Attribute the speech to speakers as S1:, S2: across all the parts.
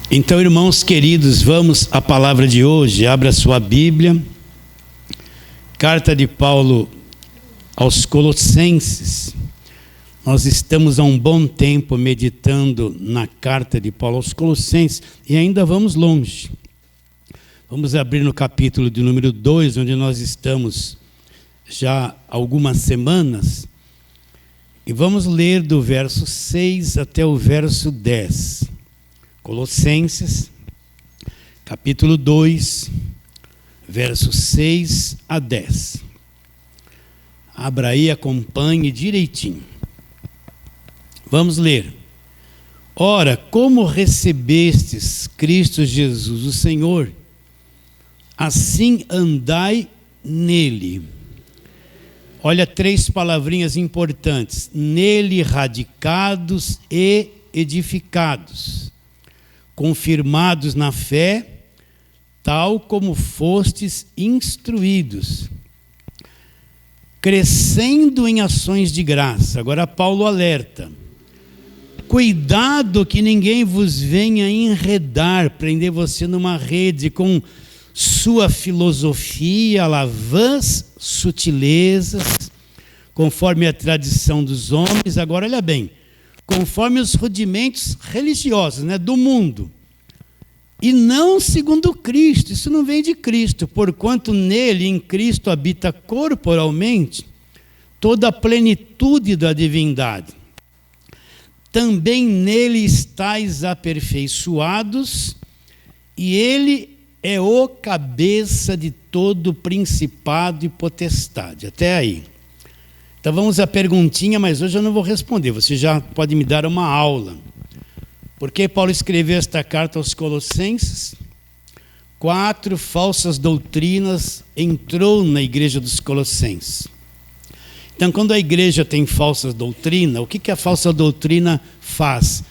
S1: Então, irmãos queridos, vamos à palavra de hoje. Abra sua Bíblia. Carta de Paulo aos Colossenses. Nós estamos há um bom tempo meditando na carta de Paulo aos Colossenses e ainda vamos longe. Vamos abrir no capítulo de número 2, onde nós estamos já há algumas semanas. E vamos ler do verso 6 até o verso 10. Colossenses, capítulo 2, versos 6 a 10. Abra aí, acompanhe direitinho. Vamos ler. Ora, como recebestes Cristo Jesus, o Senhor, assim andai nele. Olha, 3 palavrinhas importantes. Nele radicados e edificados, confirmados na fé, tal como fostes instruídos, crescendo em ações de graça. Agora Paulo alerta: cuidado que ninguém vos venha enredar, prender você numa rede com sua filosofia, vãs sutilezas, conforme a tradição dos homens. Agora olha bem, conforme os rudimentos religiosos, do mundo, e não segundo Cristo. Isso não vem de Cristo, porquanto nele, em Cristo, habita corporalmente toda a plenitude da divindade. Também nele estáis aperfeiçoados, e ele é o cabeça de todo principado e potestade. Até aí. Então vamos à perguntinha, mas hoje eu não vou responder, você já pode me dar uma aula. Por que Paulo escreveu esta carta aos Colossenses? 4 falsas doutrinas entrou na igreja dos Colossenses. Então, quando a igreja tem falsa doutrina, o que a falsa doutrina faz?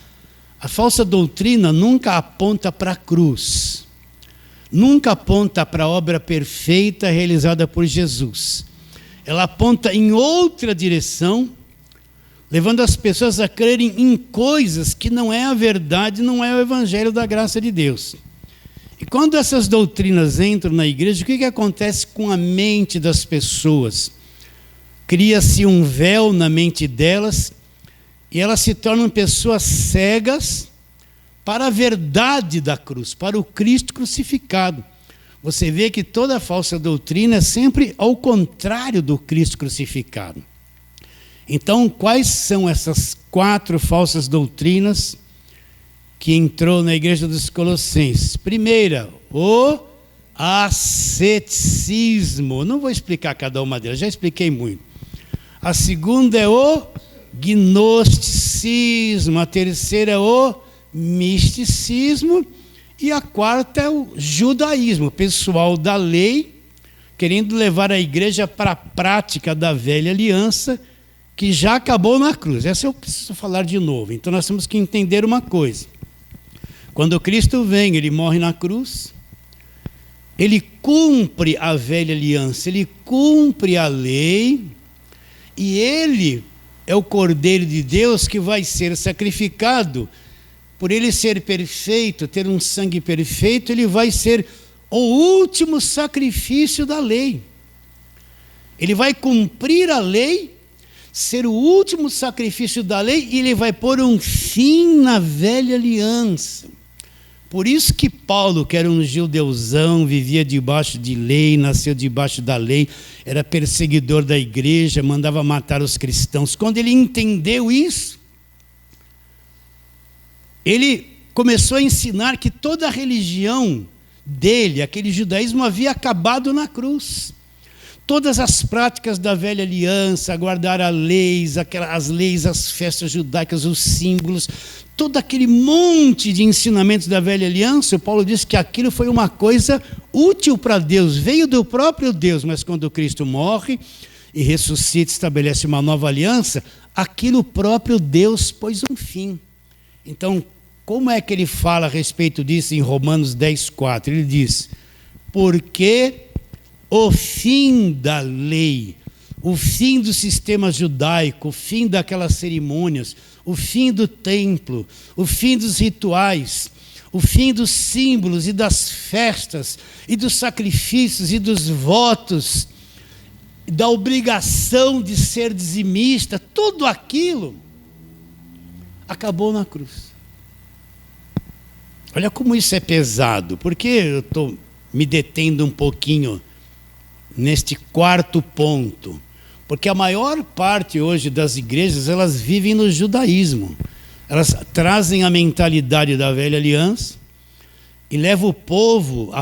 S1: A falsa doutrina nunca aponta para a cruz, nunca aponta para a obra perfeita realizada por Jesus. Ela aponta em outra direção, levando as pessoas a crerem em coisas que não é a verdade, não é o evangelho da graça de Deus. E quando essas doutrinas entram na igreja, o que acontece com a mente das pessoas? Cria-se um véu na mente delas e elas se tornam pessoas cegas para a verdade da cruz, para o Cristo crucificado. Você vê que toda falsa doutrina é sempre ao contrário do Cristo crucificado. Então, quais são essas 4 falsas doutrinas que entrou na igreja dos Colossenses? Primeira, o asceticismo. Não vou explicar cada uma delas, já expliquei muito. A segunda é o gnosticismo. A terceira é o misticismo. E a quarta é o judaísmo, o pessoal da lei, querendo levar a igreja para a prática da velha aliança, que já acabou na cruz. Essa eu preciso falar de novo. Então nós temos que entender uma coisa. Quando Cristo vem, ele morre na cruz, ele cumpre a velha aliança, ele cumpre a lei, e ele é o Cordeiro de Deus que vai ser sacrificado. Por ele ser perfeito, ter um sangue perfeito, ele vai ser o último sacrifício da lei. Ele vai cumprir a lei, ser o último sacrifício da lei, e ele vai pôr um fim na velha aliança. Por isso que Paulo, que era um judeuzão, vivia debaixo de lei, nasceu debaixo da lei, era perseguidor da igreja, mandava matar os cristãos. Quando ele entendeu isso, ele começou a ensinar que toda a religião dele, aquele judaísmo, havia acabado na cruz. Todas as práticas da velha aliança, guardar as leis, as festas judaicas, os símbolos, todo aquele monte de ensinamentos da velha aliança, o Paulo disse que aquilo foi uma coisa útil para Deus, veio do próprio Deus, mas quando Cristo morre e ressuscita, estabelece uma nova aliança, aquilo próprio Deus pôs um fim. Então, como é que ele fala a respeito disso em Romanos 10:4? Ele diz: porque o fim da lei, o fim do sistema judaico, o fim daquelas cerimônias, o fim do templo, o fim dos rituais, o fim dos símbolos e das festas, e dos sacrifícios e dos votos, da obrigação de ser dizimista, tudo aquilo acabou na cruz. Olha como isso é pesado, porque eu estou me detendo um pouquinho neste quarto ponto, porque a maior parte hoje das igrejas, elas vivem no judaísmo, elas trazem a mentalidade da velha aliança e levam o povo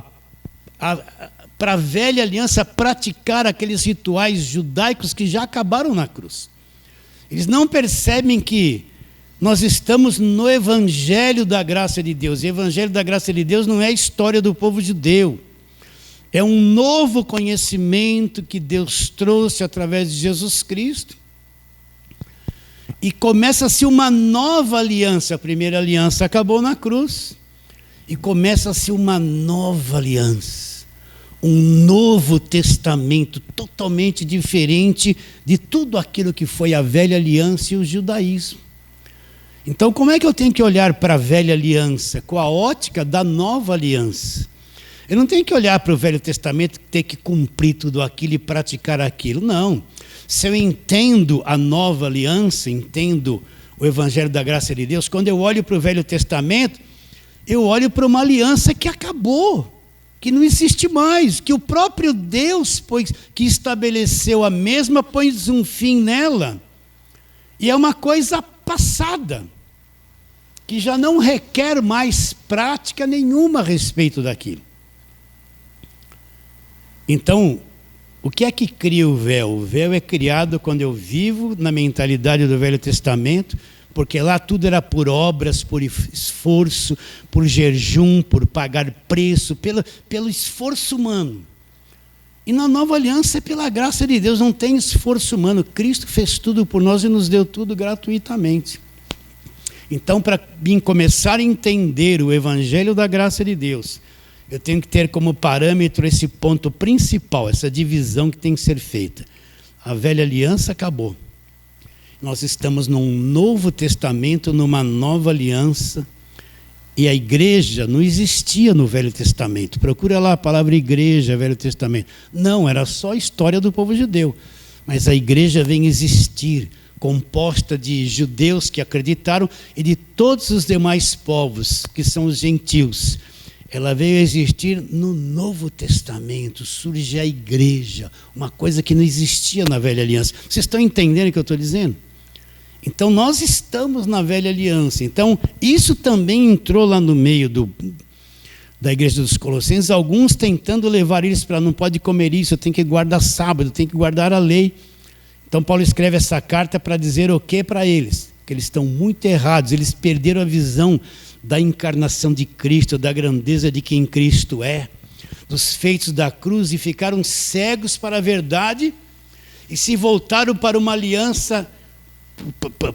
S1: para a velha aliança praticar aqueles rituais judaicos que já acabaram na cruz. Eles não percebem que nós estamos no Evangelho da graça de Deus. E o Evangelho da graça de Deus não é a história do povo judeu. É um novo conhecimento que Deus trouxe através de Jesus Cristo. E começa-se uma nova aliança. A primeira aliança acabou na cruz. E começa-se uma nova aliança. Um novo testamento totalmente diferente de tudo aquilo que foi a velha aliança e o judaísmo. Então, como é que eu tenho que olhar para a velha aliança? Com a ótica da nova aliança. Eu não tenho que olhar para o Velho Testamento e ter que cumprir tudo aquilo e praticar aquilo. Não. Se eu entendo a nova aliança, entendo o Evangelho da graça de Deus, quando eu olho para o Velho Testamento, eu olho para uma aliança que acabou, que não existe mais, que o próprio Deus, que estabeleceu a mesma, pôs um fim nela. E é uma coisa passada, que já não requer mais prática nenhuma a respeito daquilo. Então, o que é que cria o véu? O véu é criado quando eu vivo na mentalidade do Velho Testamento, porque lá tudo era por obras, por esforço, por jejum, por pagar preço, pelo esforço humano. E na nova aliança é pela graça de Deus, não tem esforço humano. Cristo fez tudo por nós e nos deu tudo gratuitamente. Então, para mim começar a entender o Evangelho da graça de Deus, eu tenho que ter como parâmetro esse ponto principal, essa divisão que tem que ser feita. A velha aliança acabou. Nós estamos num novo testamento, numa nova aliança. E a igreja não existia no Velho Testamento. Procura lá a palavra igreja, Velho Testamento. Não, era só a história do povo judeu. Mas a igreja vem existir, composta de judeus que acreditaram e de todos os demais povos, que são os gentios. Ela veio existir no Novo Testamento, surge a igreja, uma coisa que não existia na Velha Aliança. Vocês estão entendendo o que eu estou dizendo? Então, nós estamos na velha aliança. Então, isso também entrou lá no meio da igreja dos Colossenses, alguns tentando levar eles para não pode comer isso, tem que guardar sábado, tem que guardar a lei. Então, Paulo escreve essa carta para dizer o que para eles? Que eles estão muito errados, eles perderam a visão da encarnação de Cristo, da grandeza de quem Cristo é, dos feitos da cruz, e ficaram cegos para a verdade e se voltaram para uma aliança,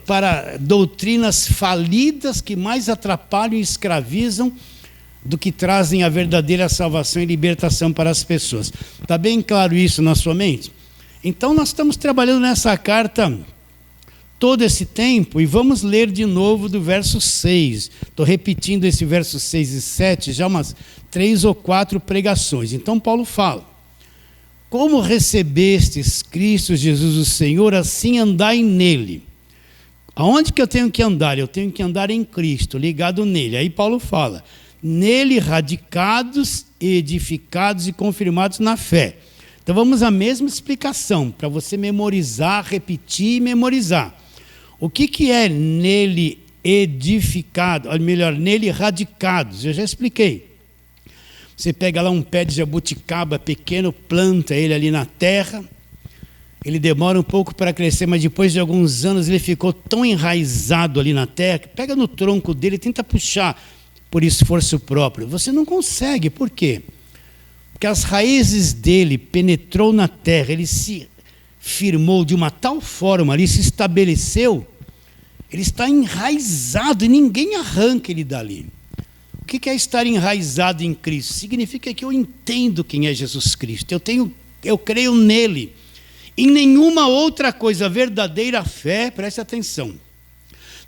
S1: para doutrinas falidas que mais atrapalham e escravizam do que trazem a verdadeira salvação e libertação para as pessoas. Está bem claro isso na sua mente? Então nós estamos trabalhando nessa carta todo esse tempo e vamos ler de novo do verso 6. Estou repetindo esse verso 6 e 7 já umas 3 ou 4 pregações. Então Paulo fala: como recebestes Cristo Jesus o Senhor, assim andai nele. Aonde que eu tenho que andar? Eu tenho que andar em Cristo, ligado nele. Aí Paulo fala: nele radicados, edificados e confirmados na fé. Então vamos à mesma explicação, para você memorizar, repetir e memorizar. O que é nele edificado? Ou melhor, nele radicados? Eu já expliquei. Você pega lá um pé de jabuticaba pequeno, planta ele ali na terra. Ele demora um pouco para crescer, mas depois de alguns anos ele ficou tão enraizado ali na terra, que pega no tronco dele e tenta puxar por esforço próprio. Você não consegue, por quê? Porque as raízes dele penetrou na terra, ele se firmou de uma tal forma ali, se estabeleceu, ele está enraizado e ninguém arranca ele dali. O que é estar enraizado em Cristo? Significa que eu entendo quem é Jesus Cristo, eu creio nele. Em nenhuma outra coisa, a verdadeira fé, preste atenção,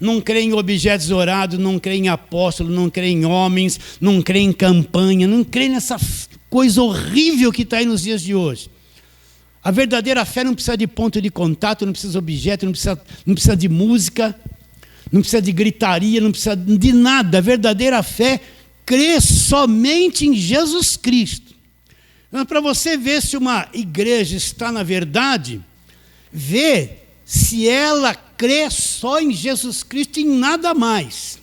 S1: não crê em objetos orados, não crê em apóstolos, não crê em homens, não crê em campanha, não crê nessa coisa horrível que está aí nos dias de hoje. A verdadeira fé não precisa de ponto de contato, não precisa de objeto, não precisa de música, não precisa de gritaria, não precisa de nada. A verdadeira fé crê somente em Jesus Cristo. Então, para você ver se uma igreja está na verdade, vê se ela crê só em Jesus Cristo e em nada mais.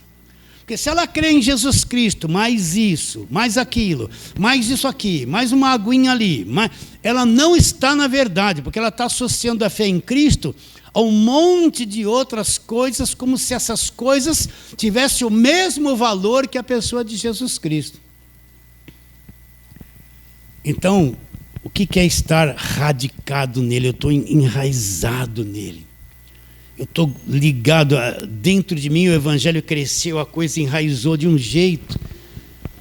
S1: Porque se ela crê em Jesus Cristo, mais isso, mais aquilo, mais isso aqui, mais uma aguinha ali, ela não está na verdade, porque ela está associando a fé em Cristo a um monte de outras coisas, como se essas coisas tivessem o mesmo valor que a pessoa de Jesus Cristo. Então, o que é estar radicado nele? Eu estou enraizado nele. Eu estou ligado, dentro de mim o evangelho cresceu, a coisa enraizou de um jeito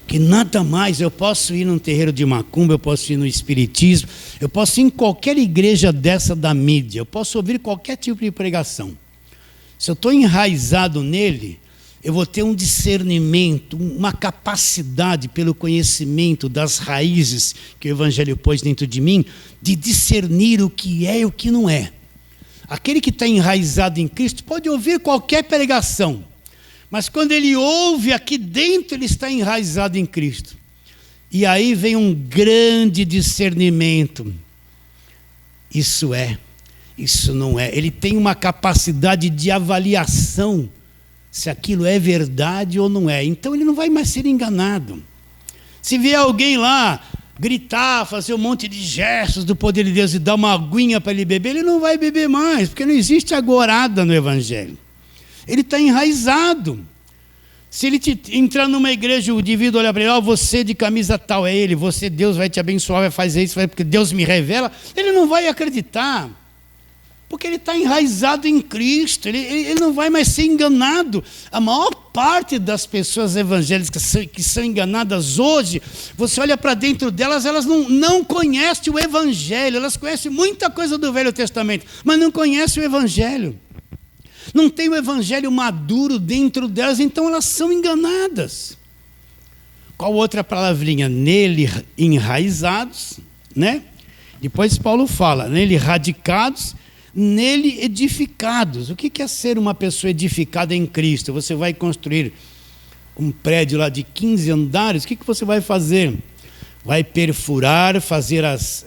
S1: que nada mais. Eu posso ir num terreiro de macumba, eu posso ir no espiritismo, eu posso ir em qualquer igreja dessa da mídia, eu posso ouvir qualquer tipo de pregação. Se eu estou enraizado nele, eu vou ter um discernimento, uma capacidade pelo conhecimento das raízes que o evangelho pôs dentro de mim, de discernir o que é e o que não é. Aquele que está enraizado em Cristo pode ouvir qualquer pregação, mas quando ele ouve aqui dentro, ele está enraizado em Cristo. E aí vem um grande discernimento. Isso é, isso não é. Ele tem uma capacidade de avaliação se aquilo é verdade ou não é. Então ele não vai mais ser enganado. Se vier alguém lá gritar, fazer um monte de gestos do poder de Deus e dar uma aguinha para ele beber, ele não vai beber mais, porque não existe agorada no evangelho. Ele está enraizado. Se ele entrar numa igreja, o indivíduo olhar para ele, você de camisa tal é ele, você, Deus vai te abençoar, vai fazer isso, porque Deus me revela, ele não vai acreditar, porque ele está enraizado em Cristo, ele não vai mais ser enganado. A maior parte das pessoas evangélicas que são enganadas hoje, você olha para dentro delas, elas não conhecem o evangelho, elas conhecem muita coisa do Velho Testamento, mas não conhecem o evangelho. Não tem o evangelho maduro dentro delas, então elas são enganadas. Qual outra palavrinha? Nele enraizados, né? Depois Paulo fala, nele radicados, nele edificados. O que é ser uma pessoa edificada em Cristo? Você vai construir um prédio lá de 15 andares, o que você vai fazer? Vai perfurar, fazer as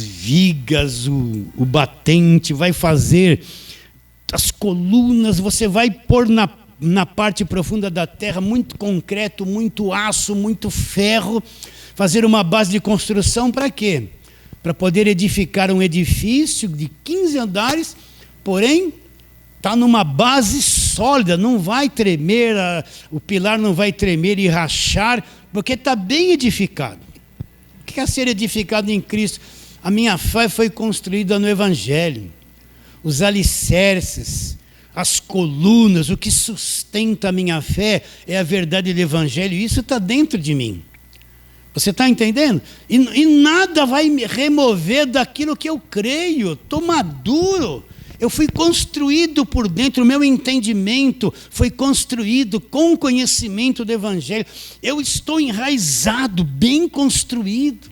S1: vigas, o batente, vai fazer as colunas, você vai pôr na parte profunda da terra muito concreto, muito aço, muito ferro, fazer uma base de construção para quê? Para poder edificar um edifício de 15 andares, porém está numa base sólida, não vai tremer, o pilar não vai tremer e rachar, porque está bem edificado. O que é ser edificado em Cristo? A minha fé foi construída no evangelho. Os alicerces, as colunas, o que sustenta a minha fé é a verdade do evangelho, e isso está dentro de mim. Você está entendendo? E nada vai me remover daquilo que eu creio. Estou maduro. Eu fui construído por dentro, o meu entendimento foi construído com o conhecimento do evangelho. Eu estou enraizado, bem construído.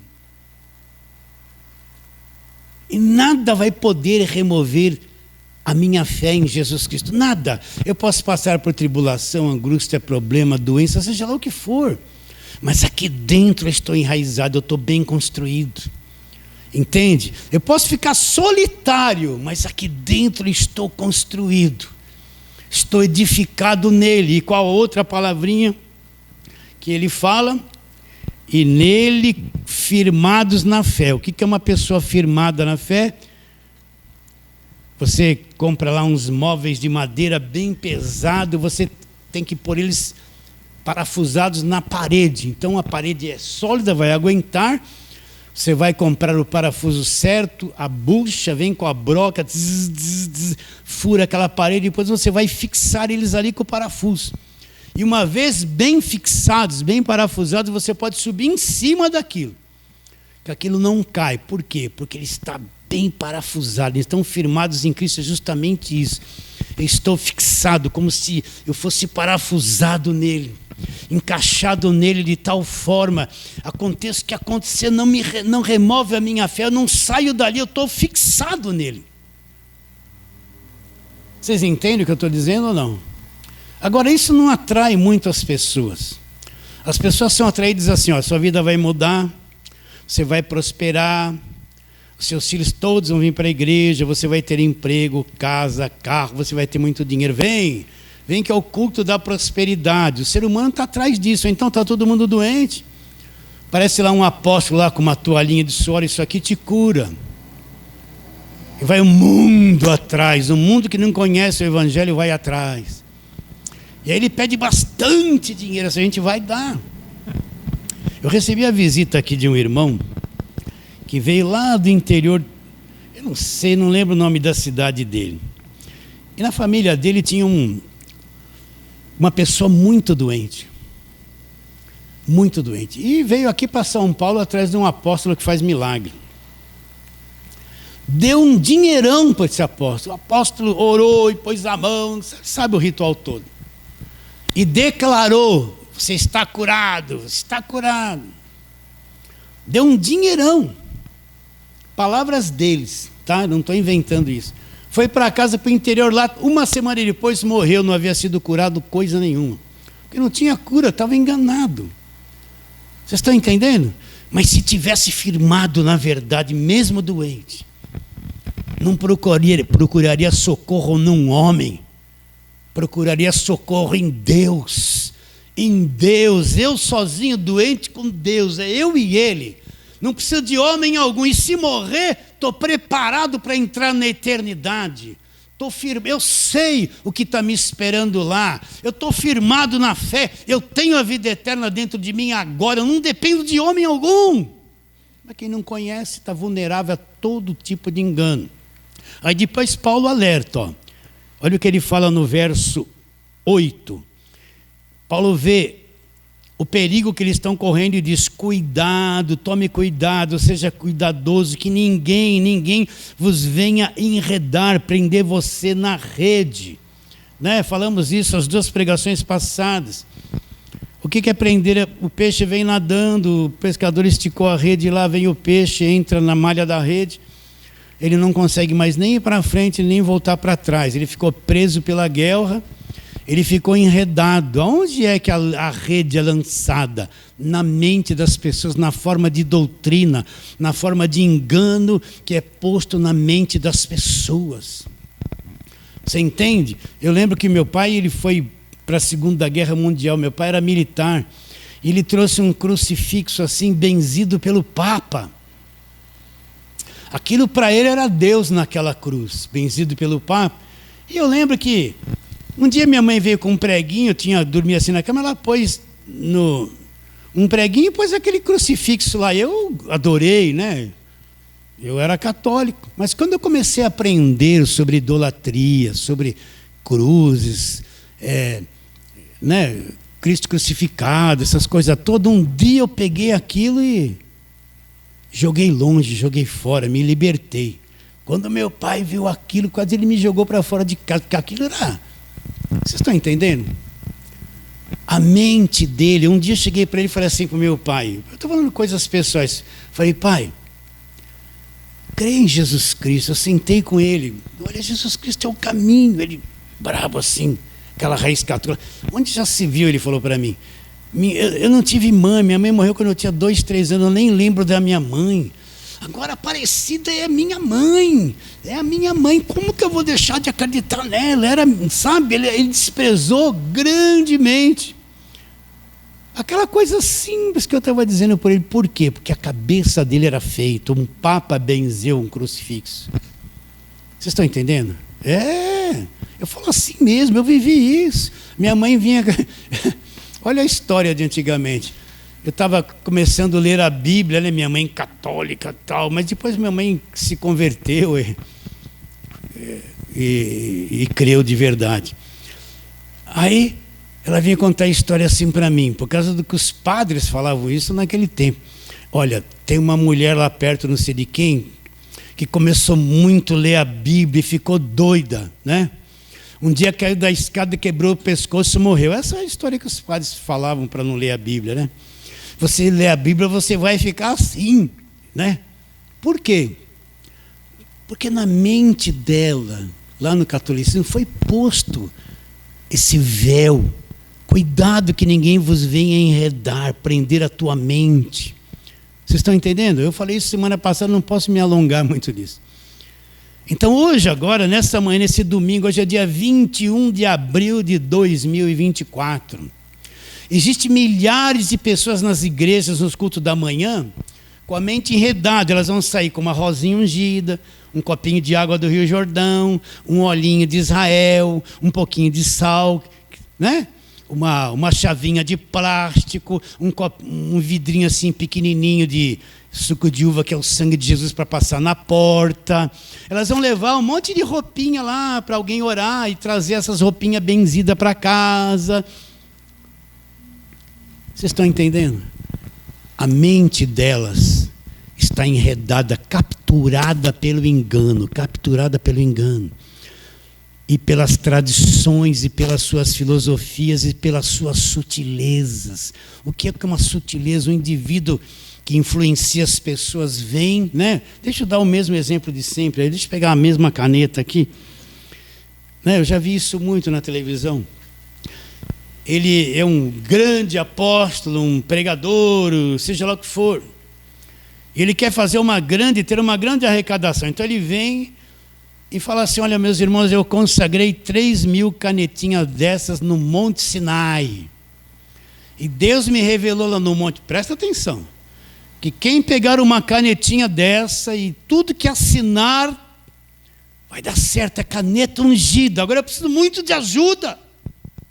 S1: E nada vai poder remover a minha fé em Jesus Cristo. Nada. Eu posso passar por tribulação, angústia, problema, doença, seja lá o que for. Mas aqui dentro eu estou enraizado, eu estou bem construído. Entende? Eu posso ficar solitário, mas aqui dentro eu estou construído. Estou edificado nele. E qual outra palavrinha que ele fala? E nele firmados na fé. O que é uma pessoa firmada na fé? Você compra lá uns móveis de madeira bem pesado, você tem que pôr eles parafusados na parede. Então a parede é sólida, vai aguentar. Você vai comprar o parafuso certo, a bucha vem com a broca, fura aquela parede, depois você vai fixar eles ali com o parafuso. E uma vez bem fixados, bem parafusados, você pode subir em cima daquilo. Que aquilo não cai. Por quê? Porque ele está bem parafusado. Eles estão firmados em Cristo, é justamente isso. eu estou fixado, como se eu fosse parafusado nele, encaixado nele de tal forma, aconteça o que acontecer, não remove a minha fé, eu não saio dali, eu estou fixado nele. Vocês entendem o que eu estou dizendo ou não? Agora, isso não atrai muito as pessoas. As pessoas são atraídas assim, ó, sua vida vai mudar, você vai prosperar, seus filhos todos vão vir para a igreja, você vai ter emprego, casa, carro, você vai ter muito dinheiro. Vem que é o culto da prosperidade. O ser humano está atrás disso, então está todo mundo doente. Parece lá um apóstolo lá com uma toalhinha de suor, isso aqui te cura. E vai o mundo atrás, o mundo que não conhece o evangelho vai atrás. E aí ele pede bastante dinheiro, essa gente vai dar. Eu recebi a visita aqui de um irmão que veio lá do interior, eu não sei, não lembro o nome da cidade dele. E na família dele tinha uma pessoa muito doente. Muito doente. E veio aqui para São Paulo atrás de um apóstolo que faz milagre. Deu um dinheirão para esse apóstolo. O apóstolo orou e pôs a mão, sabe o ritual todo. E declarou: você está curado, você está curado. Deu um dinheirão. Palavras deles, tá? Não estou inventando isso. Foi para casa, para o interior lá, uma semana depois morreu, não havia sido curado coisa nenhuma. Porque não tinha cura, estava enganado. Vocês estão entendendo? Mas se tivesse firmado na verdade, mesmo doente, não procuraria socorro num homem, procuraria socorro em Deus. Em Deus, eu sozinho, doente com Deus, é eu e ele. Não preciso de homem algum, e se morrer, estou preparado para entrar na eternidade. Estou firme, eu sei o que está me esperando lá, eu estou firmado na fé, eu tenho a vida eterna dentro de mim agora, eu não dependo de homem algum. Mas quem não conhece está vulnerável a todo tipo de engano. Aí depois Paulo alerta, ó. Olha o que ele fala no verso 8. Paulo vê o perigo que eles estão correndo e diz: cuidado, tome cuidado, seja cuidadoso, que ninguém vos venha enredar, prender você na rede. Né? Falamos isso as duas pregações passadas. O que é prender? O peixe vem nadando, o pescador esticou a rede, lá vem o peixe, entra na malha da rede, ele não consegue mais nem ir para frente, nem voltar para trás, ele ficou preso pela guelra. Ele ficou enredado. Aonde é que a rede é lançada? Na mente das pessoas, na forma de doutrina, na forma de engano que é posto na mente das pessoas. Você entende? Eu lembro que meu pai, ele foi para a Segunda Guerra Mundial, meu pai era militar, ele trouxe um crucifixo assim, benzido pelo Papa. Aquilo para ele era Deus naquela cruz, benzido pelo Papa. E eu lembro que um dia minha mãe veio com um preguinho, eu dormia assim na cama, ela pôs um preguinho e pôs aquele crucifixo lá. Eu adorei, né? Eu era católico. Mas quando eu comecei a aprender sobre idolatria, sobre cruzes, né? Cristo crucificado, essas coisas todas, um dia eu peguei aquilo e joguei longe, joguei fora, me libertei. Quando meu pai viu aquilo, quase ele me jogou para fora de casa, porque aquilo era... Vocês estão entendendo? A mente dele, um dia eu cheguei para ele e falei assim para o meu pai, eu estou falando coisas pessoais, falei: pai, crê em Jesus Cristo. Eu sentei com ele, olha, Jesus Cristo é o caminho. Ele, brabo assim, aquela raiz católica. Onde já se viu, ele falou para mim, eu não tive mãe, minha mãe morreu quando eu tinha 2, 3 anos, eu nem lembro da minha mãe. Agora a Aparecida é minha mãe, é a minha mãe, como que eu vou deixar de acreditar nela? Era, sabe, ele desprezou grandemente. Aquela coisa simples que eu estava dizendo por ele. Por quê? Porque a cabeça dele era feita, um papa benzeu um crucifixo. Vocês estão entendendo? Eu falo assim mesmo, eu vivi isso. Minha mãe vinha... Olha a história de antigamente. Eu estava começando a ler a Bíblia, né? Minha mãe católica e tal, mas depois minha mãe se converteu e creu de verdade. Aí ela vinha contar a história assim para mim, por causa do que os padres falavam isso naquele tempo. Olha, tem uma mulher lá perto, não sei de quem, que começou muito a ler a Bíblia e ficou doida, né? Um dia caiu da escada, quebrou o pescoço e morreu. Essa é a história que os padres falavam para não ler a Bíblia, né? Você lê a Bíblia, você vai ficar assim, né? Por quê? Porque na mente dela, lá no catolicismo, foi posto esse véu. Cuidado que ninguém vos venha enredar, prender a tua mente. Vocês estão entendendo? Eu falei isso semana passada, não posso me alongar muito nisso. Então hoje, agora, nessa manhã, nesse domingo, hoje é dia 21 de abril de 2024. Existem milhares de pessoas nas igrejas, nos cultos da manhã, com a mente enredada. Elas vão sair com uma rosinha ungida, um copinho de água do Rio Jordão, um olhinho de Israel, um pouquinho de sal, né? Uma chavinha de plástico, um vidrinho assim pequenininho de suco de uva, que é o sangue de Jesus, para passar na porta. Elas vão levar um monte de roupinha lá para alguém orar e trazer essas roupinhas benzidas para casa. Vocês estão entendendo? A mente delas está enredada, capturada pelo engano, e pelas tradições, e pelas suas filosofias, e pelas suas sutilezas. O que é uma sutileza? Um indivíduo que influencia as pessoas vem, né? Deixa eu dar o mesmo exemplo de sempre, deixa eu pegar a mesma caneta aqui. Eu já vi isso muito na televisão. Ele é um grande apóstolo, um pregador, seja lá o que for. Ele quer ter uma grande arrecadação. Então ele vem e fala assim: olha, meus irmãos, eu consagrei 3.000 canetinhas dessas no Monte Sinai. E Deus me revelou lá no monte, presta atenção, que quem pegar uma canetinha dessa e tudo que assinar, vai dar certo, é caneta ungida. Agora eu preciso muito de ajuda.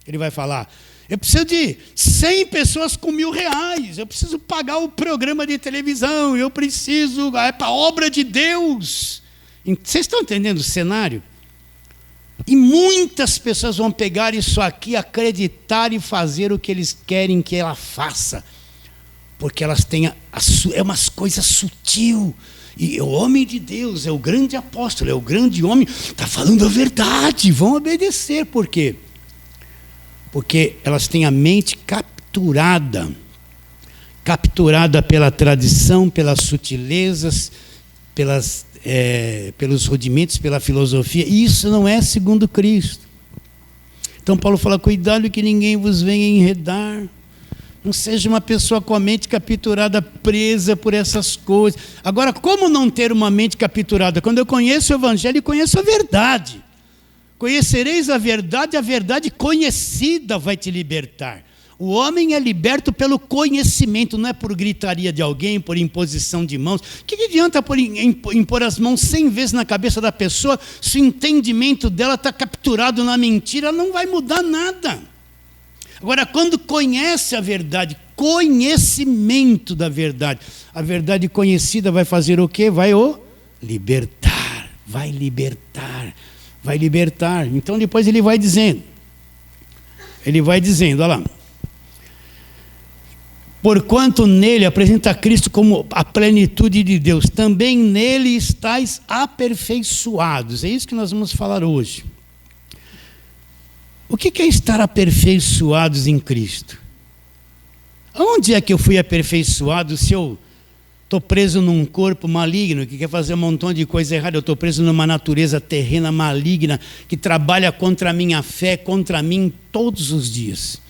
S1: Ele vai falar: eu preciso de 100 pessoas com R$1.000, eu preciso pagar o programa de televisão, é para a obra de Deus. Vocês estão entendendo o cenário? E muitas pessoas vão pegar isso aqui, acreditar e fazer o que eles querem que ela faça, porque elas têm é umas coisas sutil. E o homem de Deus é o grande apóstolo, é o grande homem, está falando a verdade, vão obedecer. Por quê? Porque elas têm a mente capturada pela tradição, pelas sutilezas, pelos rudimentos, pela filosofia. E isso não é segundo Cristo. Então Paulo fala: cuidado que ninguém vos venha enredar. Não seja uma pessoa com a mente capturada, presa por essas coisas. Agora, como não ter uma mente capturada? Quando eu conheço o Evangelho e conheço a verdade. Conhecereis a verdade conhecida vai te libertar. O homem é liberto pelo conhecimento, não é por gritaria de alguém, por imposição de mãos. O que adianta impor as mãos 100 vezes na cabeça da pessoa, se o entendimento dela está capturado na mentira? Ela não vai mudar nada. Agora, quando conhece a verdade, conhecimento da verdade, a verdade conhecida vai fazer o quê? Vai libertar, vai libertar. Então depois ele vai dizendo, olha lá: porquanto nele apresenta Cristo como a plenitude de Deus, também nele estáis aperfeiçoados. É isso que nós vamos falar hoje. O que é estar aperfeiçoados em Cristo? Onde é que eu fui aperfeiçoado se eu estou preso num corpo maligno que quer fazer um montão de coisa errada? Eu estou preso numa natureza terrena maligna que trabalha contra a minha fé, contra mim todos os dias.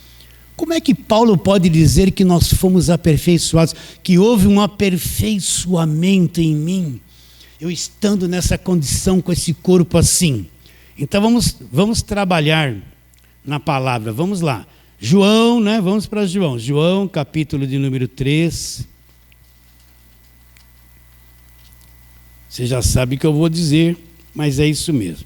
S1: Como é que Paulo pode dizer que nós fomos aperfeiçoados, que houve um aperfeiçoamento em mim, eu estando nessa condição, com esse corpo assim? Então vamos trabalhar na palavra. Vamos lá. João, né? Vamos para João. João, capítulo de número 3. Você já sabe o que eu vou dizer, mas é isso mesmo.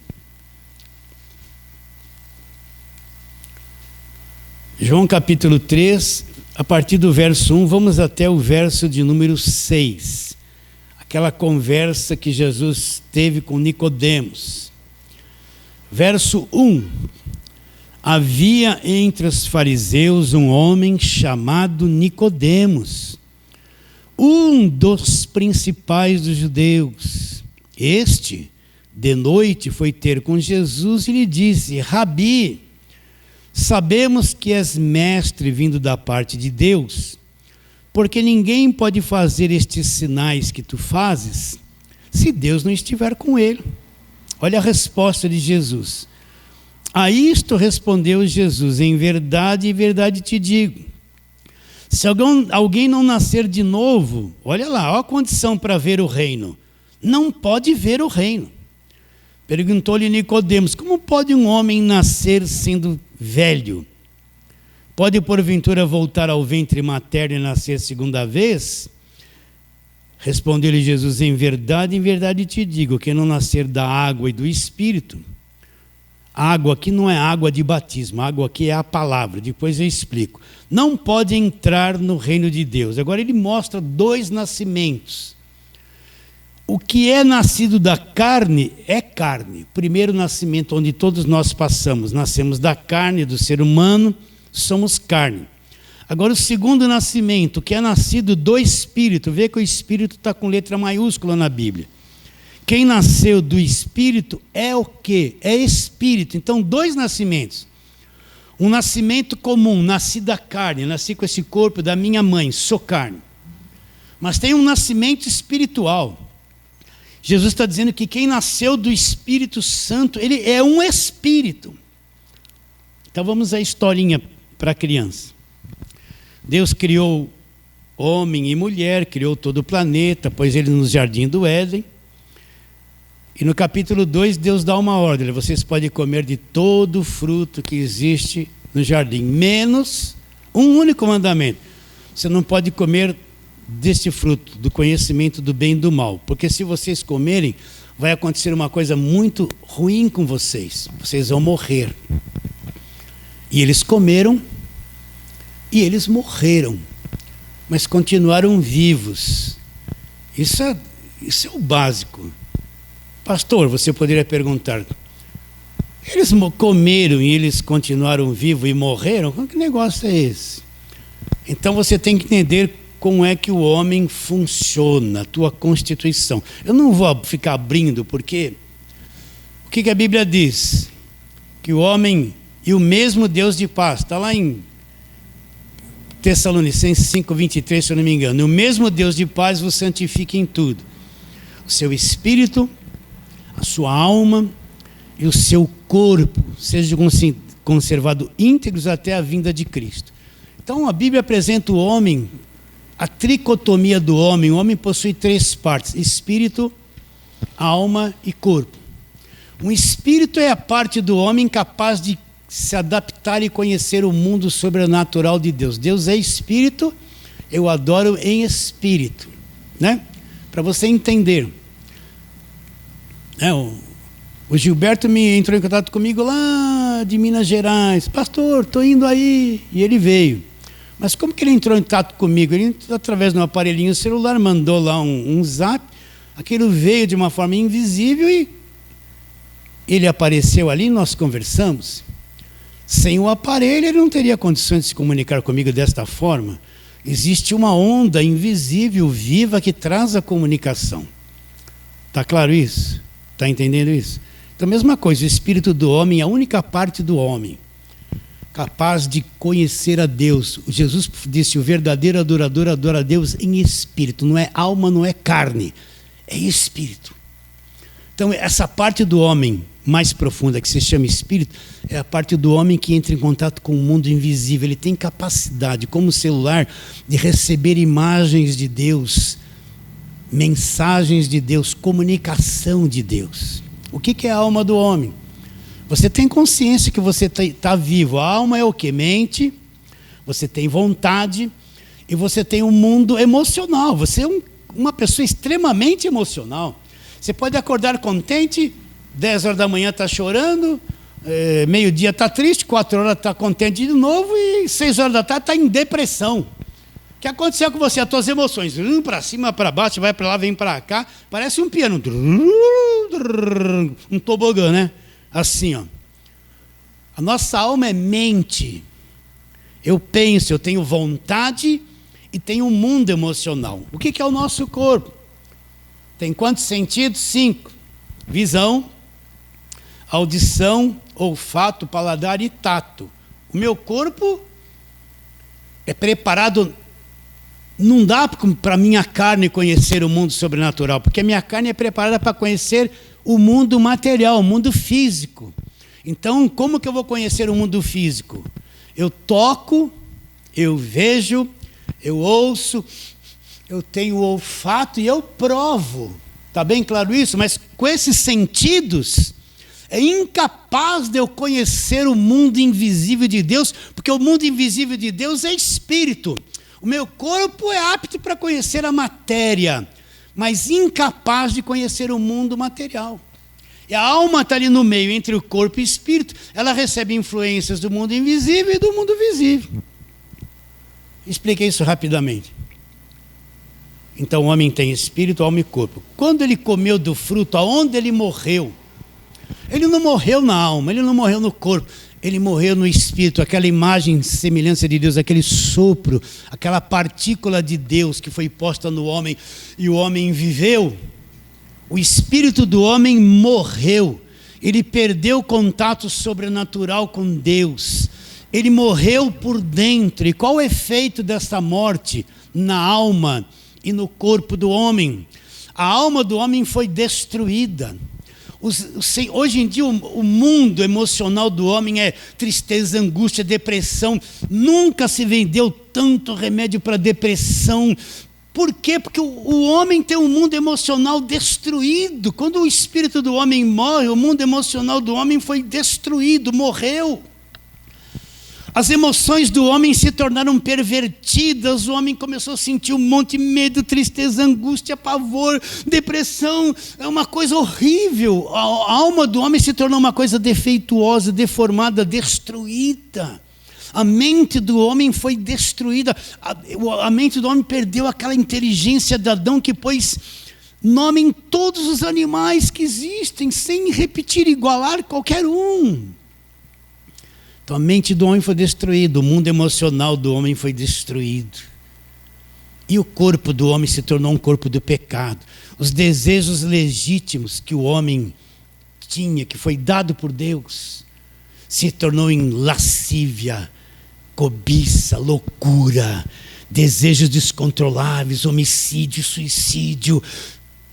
S1: João capítulo 3, a partir do verso 1, vamos até o verso de número 6. Aquela conversa que Jesus teve com Nicodemos. Verso 1. Havia entre os fariseus um homem chamado Nicodemos, um dos principais dos judeus. Este de noite, foi ter com Jesus e lhe disse: Rabi, sabemos que és mestre vindo da parte de Deus, porque ninguém pode fazer estes sinais que tu fazes, se Deus não estiver com ele. Olha a resposta de Jesus. A isto respondeu Jesus: em verdade te digo, se alguém não nascer de novo, olha lá, olha a condição para ver o reino, não pode ver o reino. Perguntou-lhe Nicodemos: como pode um homem nascer sendo velho? Pode porventura voltar ao ventre materno e nascer segunda vez? Respondeu-lhe Jesus: em verdade te digo, quem não nascer da água e do Espírito. Água aqui não é água de batismo, água aqui é a palavra, depois eu explico. Não pode entrar no reino de Deus. Agora ele mostra 2 nascimentos. O que é nascido da carne é carne. Primeiro nascimento, onde todos nós passamos, nascemos da carne, do ser humano, somos carne. Agora o segundo nascimento, que é nascido do Espírito, vê que o Espírito está com letra maiúscula na Bíblia. Quem nasceu do Espírito é o quê? É Espírito. Então 2 nascimentos. Um nascimento comum, nasci da carne, nasci com esse corpo da minha mãe, sou carne. Mas tem um nascimento espiritual. Jesus está dizendo que quem nasceu do Espírito Santo, ele é um espírito. Então vamos à historinha para a criança. Deus criou homem e mulher, criou todo o planeta, pôs ele no jardim do Éden. E no capítulo 2, Deus dá uma ordem: vocês podem comer de todo o fruto que existe no jardim, menos um único mandamento: você não pode comer deste fruto, do conhecimento do bem e do mal, porque se vocês comerem, vai acontecer uma coisa muito ruim com vocês, vocês vão morrer. E eles comeram, e eles morreram, mas continuaram vivos. Isso é o básico. Pastor, você poderia perguntar: eles comeram e eles continuaram vivos e morreram? Que negócio é esse? Então você tem que entender como é que o homem funciona, a tua constituição. Eu não vou ficar abrindo, porque o que a Bíblia diz? Que o homem e o mesmo Deus de paz, está lá em Tessalonicenses 5:23, se eu não me engano. O mesmo Deus de paz vos santifica em tudo: o seu espírito, a sua alma e o seu corpo sejam conservados íntegros até a vinda de Cristo. Então a Bíblia apresenta o homem, a tricotomia do homem. O homem possui 3 partes: espírito, alma e corpo. Um espírito é a parte do homem capaz de se adaptar e conhecer o mundo sobrenatural de Deus. Deus é espírito, eu adoro em espírito, né? Para você entender. O Gilberto entrou em contato comigo lá de Minas Gerais: pastor, estou indo aí. E ele veio. Mas como que ele entrou em contato comigo? Ele, através de um aparelhinho celular, mandou lá um zap. Aquilo veio de uma forma invisível e ele apareceu ali, nós conversamos. Sem o aparelho, ele não teria condições de se comunicar comigo desta forma. Existe uma onda invisível, viva, que traz a comunicação. Está claro isso? Está entendendo isso? Então, a mesma coisa, o espírito do homem é a única parte do homem capaz de conhecer a Deus. Jesus disse: o verdadeiro adorador adora a Deus em espírito. Não é alma, não é carne, é espírito. Então, essa parte do homem mais profunda, que se chama espírito, é a parte do homem que entra em contato com o mundo invisível. Ele tem capacidade, como o celular, de receber imagens de Deus, mensagens de Deus, comunicação de Deus. O que é a alma do homem? Você tem consciência que você está vivo. A alma é o quê? Mente, você tem vontade e você tem um mundo emocional. Você é uma pessoa extremamente emocional. Você pode acordar contente, 10 horas da manhã está chorando, meio-dia está triste, 4 horas está contente de novo e 6 horas da tarde está em depressão. O que aconteceu com você? As tuas emoções, para cima, para baixo, vai para lá, vem para cá, parece um piano, um tobogã, né? Assim, ó. A nossa alma é mente. Eu penso, eu tenho vontade e tenho um mundo emocional. O que é o nosso corpo? Tem quantos sentidos? 5. visão, audição, olfato, paladar e tato. O meu corpo é preparado, não dá para a minha carne conhecer o mundo sobrenatural, porque a minha carne é preparada para conhecer o mundo material, o mundo físico. Então, como que eu vou conhecer o mundo físico? Eu toco, eu vejo, eu ouço, eu tenho olfato e eu provo. Está bem claro isso? Mas com esses sentidos, é incapaz de eu conhecer o mundo invisível de Deus, porque o mundo invisível de Deus é espírito. O meu corpo é apto para conhecer a matéria, mas incapaz de conhecer o mundo material. E a alma está ali no meio, entre o corpo e o espírito. Ela recebe influências do mundo invisível e do mundo visível. Expliquei isso rapidamente. Então o homem tem espírito, alma e corpo. Quando ele comeu do fruto, aonde ele morreu? Ele não morreu na alma, ele não morreu no corpo. Ele morreu no espírito, aquela imagem, semelhança de Deus, aquele sopro, aquela partícula de Deus que foi posta no homem e o homem viveu. O espírito do homem morreu, ele perdeu o contato sobrenatural com Deus, ele morreu por dentro. E qual o efeito dessa morte na alma e no corpo do homem? A alma do homem foi destruída. Hoje em dia o mundo emocional do homem é tristeza, angústia, depressão. Nunca se vendeu tanto remédio para depressão. Por quê? Porque o homem tem um mundo emocional destruído. Quando o espírito do homem morre, o mundo emocional do homem foi destruído, morreu. As emoções do homem se tornaram pervertidas, o homem começou a sentir um monte de medo, tristeza, angústia, pavor, depressão. É uma coisa horrível. A alma do homem se tornou uma coisa defeituosa, deformada, destruída. A mente do homem foi destruída. A mente do homem perdeu aquela inteligência de Adão que pôs nome em todos os animais que existem, sem repetir, igualar qualquer um. Então a mente do homem foi destruída, o mundo emocional do homem foi destruído. E o corpo do homem se tornou um corpo do pecado. Os desejos legítimos que o homem tinha, que foi dado por Deus, se tornou em lascívia, cobiça, loucura, desejos descontroláveis, homicídio, suicídio.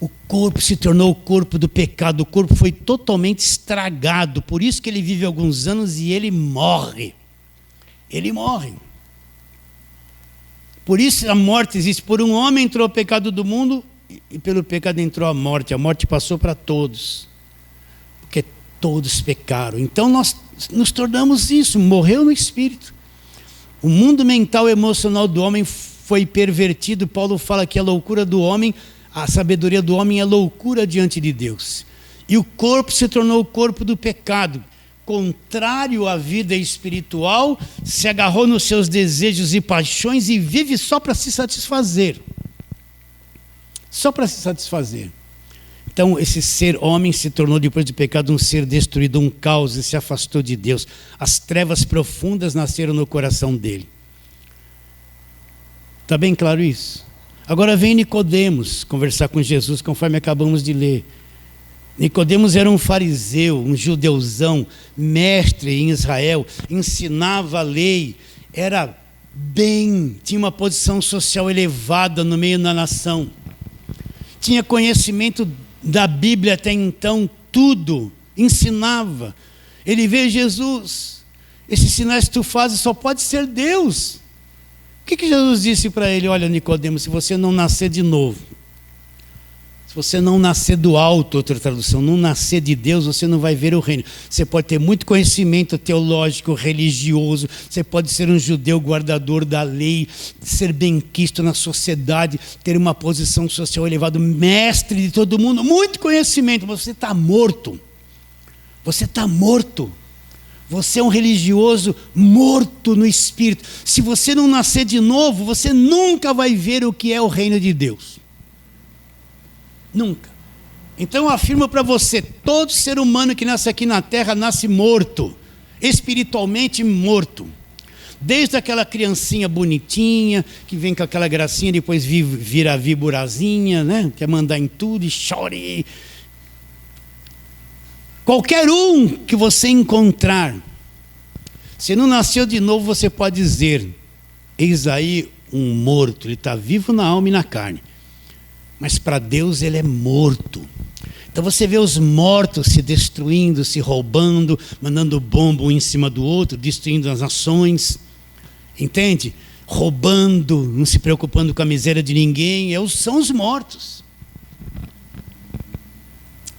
S1: O corpo se tornou o corpo do pecado, o corpo foi totalmente estragado, por isso que ele vive alguns anos e ele morre. Ele morre. Por isso a morte existe. Por um homem entrou o pecado do mundo e pelo pecado entrou a morte. A morte passou para todos, porque todos pecaram. Então nós nos tornamos isso, morreu no espírito. O mundo mental e emocional do homem foi pervertido. Paulo fala que a loucura do homem, a sabedoria do homem é loucura diante de Deus. E o corpo se tornou o corpo do pecado. Contrário à vida espiritual, se agarrou nos seus desejos e paixões e vive só para se satisfazer. Só para se satisfazer. Então esse ser homem se tornou depois do pecado um ser destruído, um caos, e se afastou de Deus. As trevas profundas nasceram no coração dele. Está bem claro isso? Agora vem Nicodemos conversar com Jesus, conforme acabamos de ler. Nicodemos era um fariseu, um judeuzão, mestre em Israel, ensinava a lei, era bem, tinha uma posição social elevada no meio da nação. Tinha conhecimento da Bíblia até então, tudo, ensinava. Ele vê Jesus, esses sinais que tu fazes só pode ser Deus. O que Jesus disse para ele? Olha, Nicodemos, se você não nascer de novo, se você não nascer do alto, outra tradução, não nascer de Deus, você não vai ver o reino. Você pode ter muito conhecimento teológico, religioso, você pode ser um judeu guardador da lei, ser benquisto na sociedade, ter uma posição social elevada, mestre de todo mundo, muito conhecimento, mas você está morto. Você está morto. Você é um religioso morto no espírito. Se você não nascer de novo, você nunca vai ver o que é o reino de Deus. Nunca. Então eu afirmo para você, todo ser humano que nasce aqui na terra nasce morto, espiritualmente morto. Desde aquela criancinha bonitinha, que vem com aquela gracinha, depois vira a víborazinha, né? Quer mandar em tudo e chore. Qualquer um que você encontrar, se não nasceu de novo, você pode dizer: eis aí um morto, ele está vivo na alma e na carne. Mas para Deus ele é morto. Então você vê os mortos se destruindo, se roubando, mandando bomba um em cima do outro, destruindo as nações. Entende? Roubando, não se preocupando com a miséria de ninguém. São os mortos.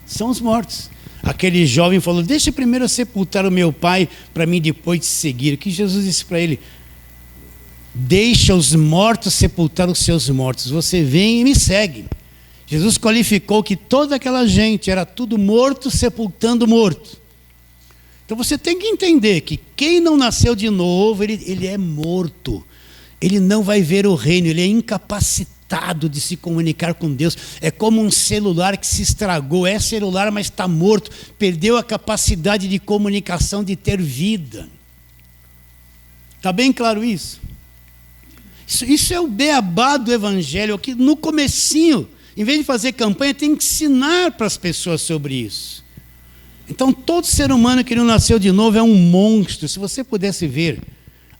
S1: São os mortos. Aquele jovem falou: deixa primeiro eu sepultar o meu pai, para mim depois te seguir. O que Jesus disse para ele? Deixa os mortos sepultar os seus mortos. Você vem e me segue. Jesus qualificou que toda aquela gente era tudo morto, sepultando morto. Então você tem que entender que quem não nasceu de novo, ele é morto. Ele não vai ver o reino, ele é incapacitado de se comunicar com Deus. É como um celular que se estragou. É celular, mas está morto. Perdeu a capacidade de comunicação, de ter vida. Está bem claro isso? Isso é o beabá do evangelho, que no comecinho, em vez de fazer campanha, tem que ensinar para as pessoas sobre isso. Então, todo ser humano que não nasceu de novo é um monstro. Se você pudesse ver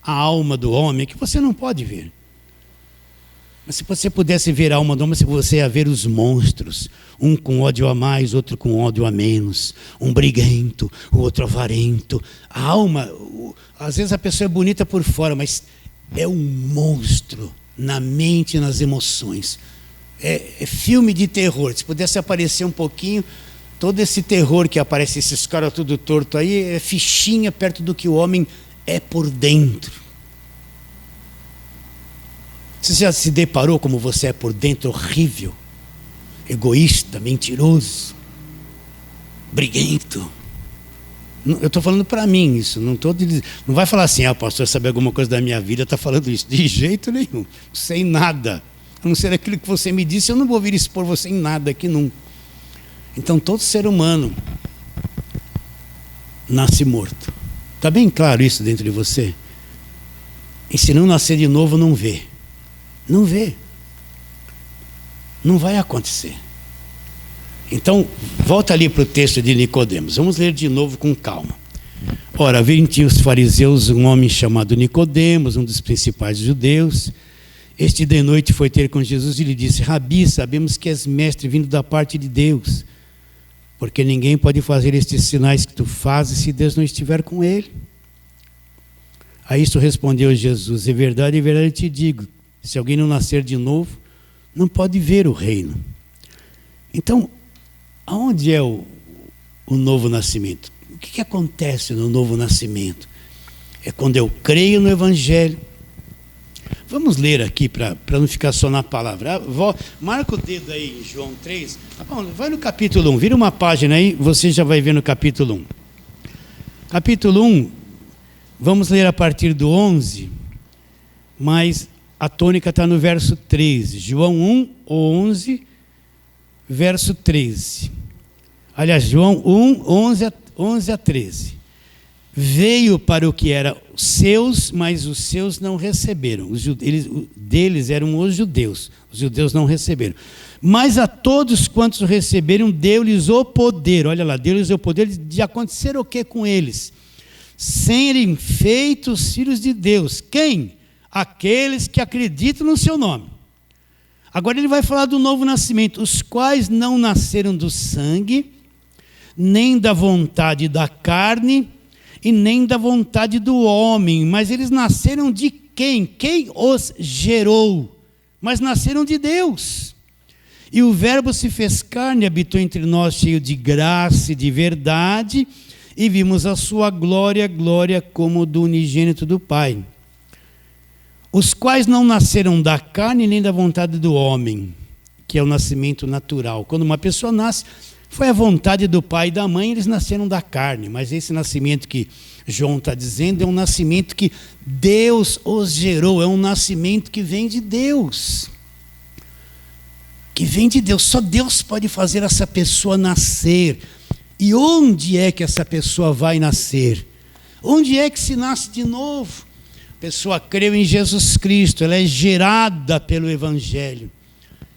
S1: a alma do homem, que você não pode ver. Mas se você pudesse ver a alma do homem, você ia ver os monstros. Um com ódio a mais, outro com ódio a menos. Um briguento, o outro avarento. A alma, às vezes a pessoa é bonita por fora, mas é um monstro na mente e nas emoções. É filme de terror. Se pudesse aparecer um pouquinho, todo esse terror que aparece, esses caras tudo torto aí, é fichinha perto do que o homem é por dentro. Você já se deparou como você é por dentro? Horrível, egoísta, mentiroso, briguento. Eu estou falando para mim isso, não vai falar assim: pastor, sabe alguma coisa da minha vida, está falando isso. De jeito nenhum, não sei nada. A não ser aquilo que você me disse, eu não vou vir expor você em nada aqui nunca. Então todo ser humano nasce morto. Está bem claro isso dentro de você? E se não nascer de novo, não vê. Não vê. Não vai acontecer. Então, volta ali para o texto de Nicodemos. Vamos ler de novo com calma. Ora, vinha os fariseus um homem chamado Nicodemos, um dos principais judeus. Este de noite foi ter com Jesus e lhe disse: Rabi, sabemos que és mestre vindo da parte de Deus, porque ninguém pode fazer estes sinais que tu fazes se Deus não estiver com ele. A isto respondeu Jesus: em verdade te digo, se alguém não nascer de novo, não pode ver o reino. Então, aonde é o novo nascimento? O que acontece no novo nascimento? É quando eu creio no evangelho. Vamos ler aqui para não ficar só na palavra. Marca o dedo aí em João 3. Vai no capítulo 1, vira uma página aí, você já vai ver no capítulo 1. Capítulo 1, vamos ler a partir do 11, mas a tônica está no verso 13. João 1, 11, verso 13. Aliás, João 1, 11 a 13. Veio para o que era seus, mas os seus não receberam. Deles eram os judeus não receberam. Mas a todos quantos receberam, deu-lhes o poder, olha lá, deu-lhes o poder de acontecer o que com eles? Serem feitos filhos de Deus. Quem? Aqueles que acreditam no seu nome. Agora ele vai falar do novo nascimento, os quais não nasceram do sangue, nem da vontade da carne, e nem da vontade do homem, mas eles nasceram de quem? Quem os gerou? Mas nasceram de Deus. E o verbo se fez carne, habitou entre nós, cheio de graça e de verdade, e vimos a sua glória, glória como do unigênito do Pai. Os quais não nasceram da carne, nem da vontade do homem, que é o nascimento natural. Quando uma pessoa nasce, foi a vontade do pai e da mãe, eles nasceram da carne. Mas esse nascimento que João está dizendo é um nascimento que Deus os gerou, é um nascimento que vem de Deus. Que vem de Deus, só Deus pode fazer essa pessoa nascer. E onde é que essa pessoa vai nascer? Onde é que se nasce de novo? A pessoa creu em Jesus Cristo, ela é gerada pelo Evangelho.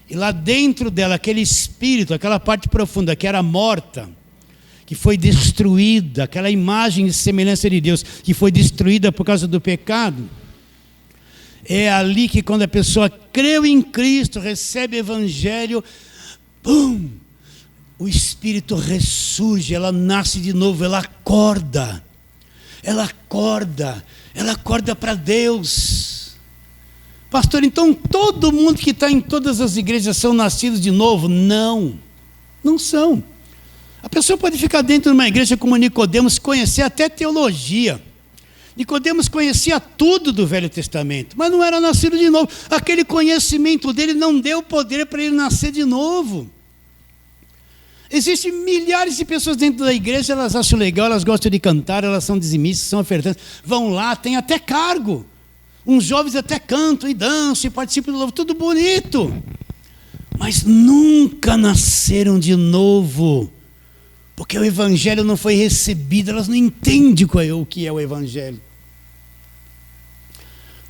S1: E lá dentro dela, aquele espírito, aquela parte profunda que era morta, que foi destruída, aquela imagem e semelhança de Deus, que foi destruída por causa do pecado, é ali que quando a pessoa creu em Cristo, recebe o Evangelho, pum, o Espírito ressurge, ela nasce de novo, ela acorda para Deus. Pastor, então todo mundo que está em todas as igrejas são nascidos de novo? Não são. A pessoa pode ficar dentro de uma igreja como Nicodemos, conhecer até teologia. Nicodemos conhecia tudo do Velho Testamento, mas não era nascido de novo. Aquele conhecimento dele não deu poder para ele nascer de novo. Existem milhares de pessoas dentro da igreja, elas acham legal, elas gostam de cantar, elas são dizimistas, são ofertantes, vão lá, tem até cargo. Uns jovens até cantam e dançam e participam do louvor, tudo bonito. Mas nunca nasceram de novo, porque o Evangelho não foi recebido, elas não entendem o que é o Evangelho.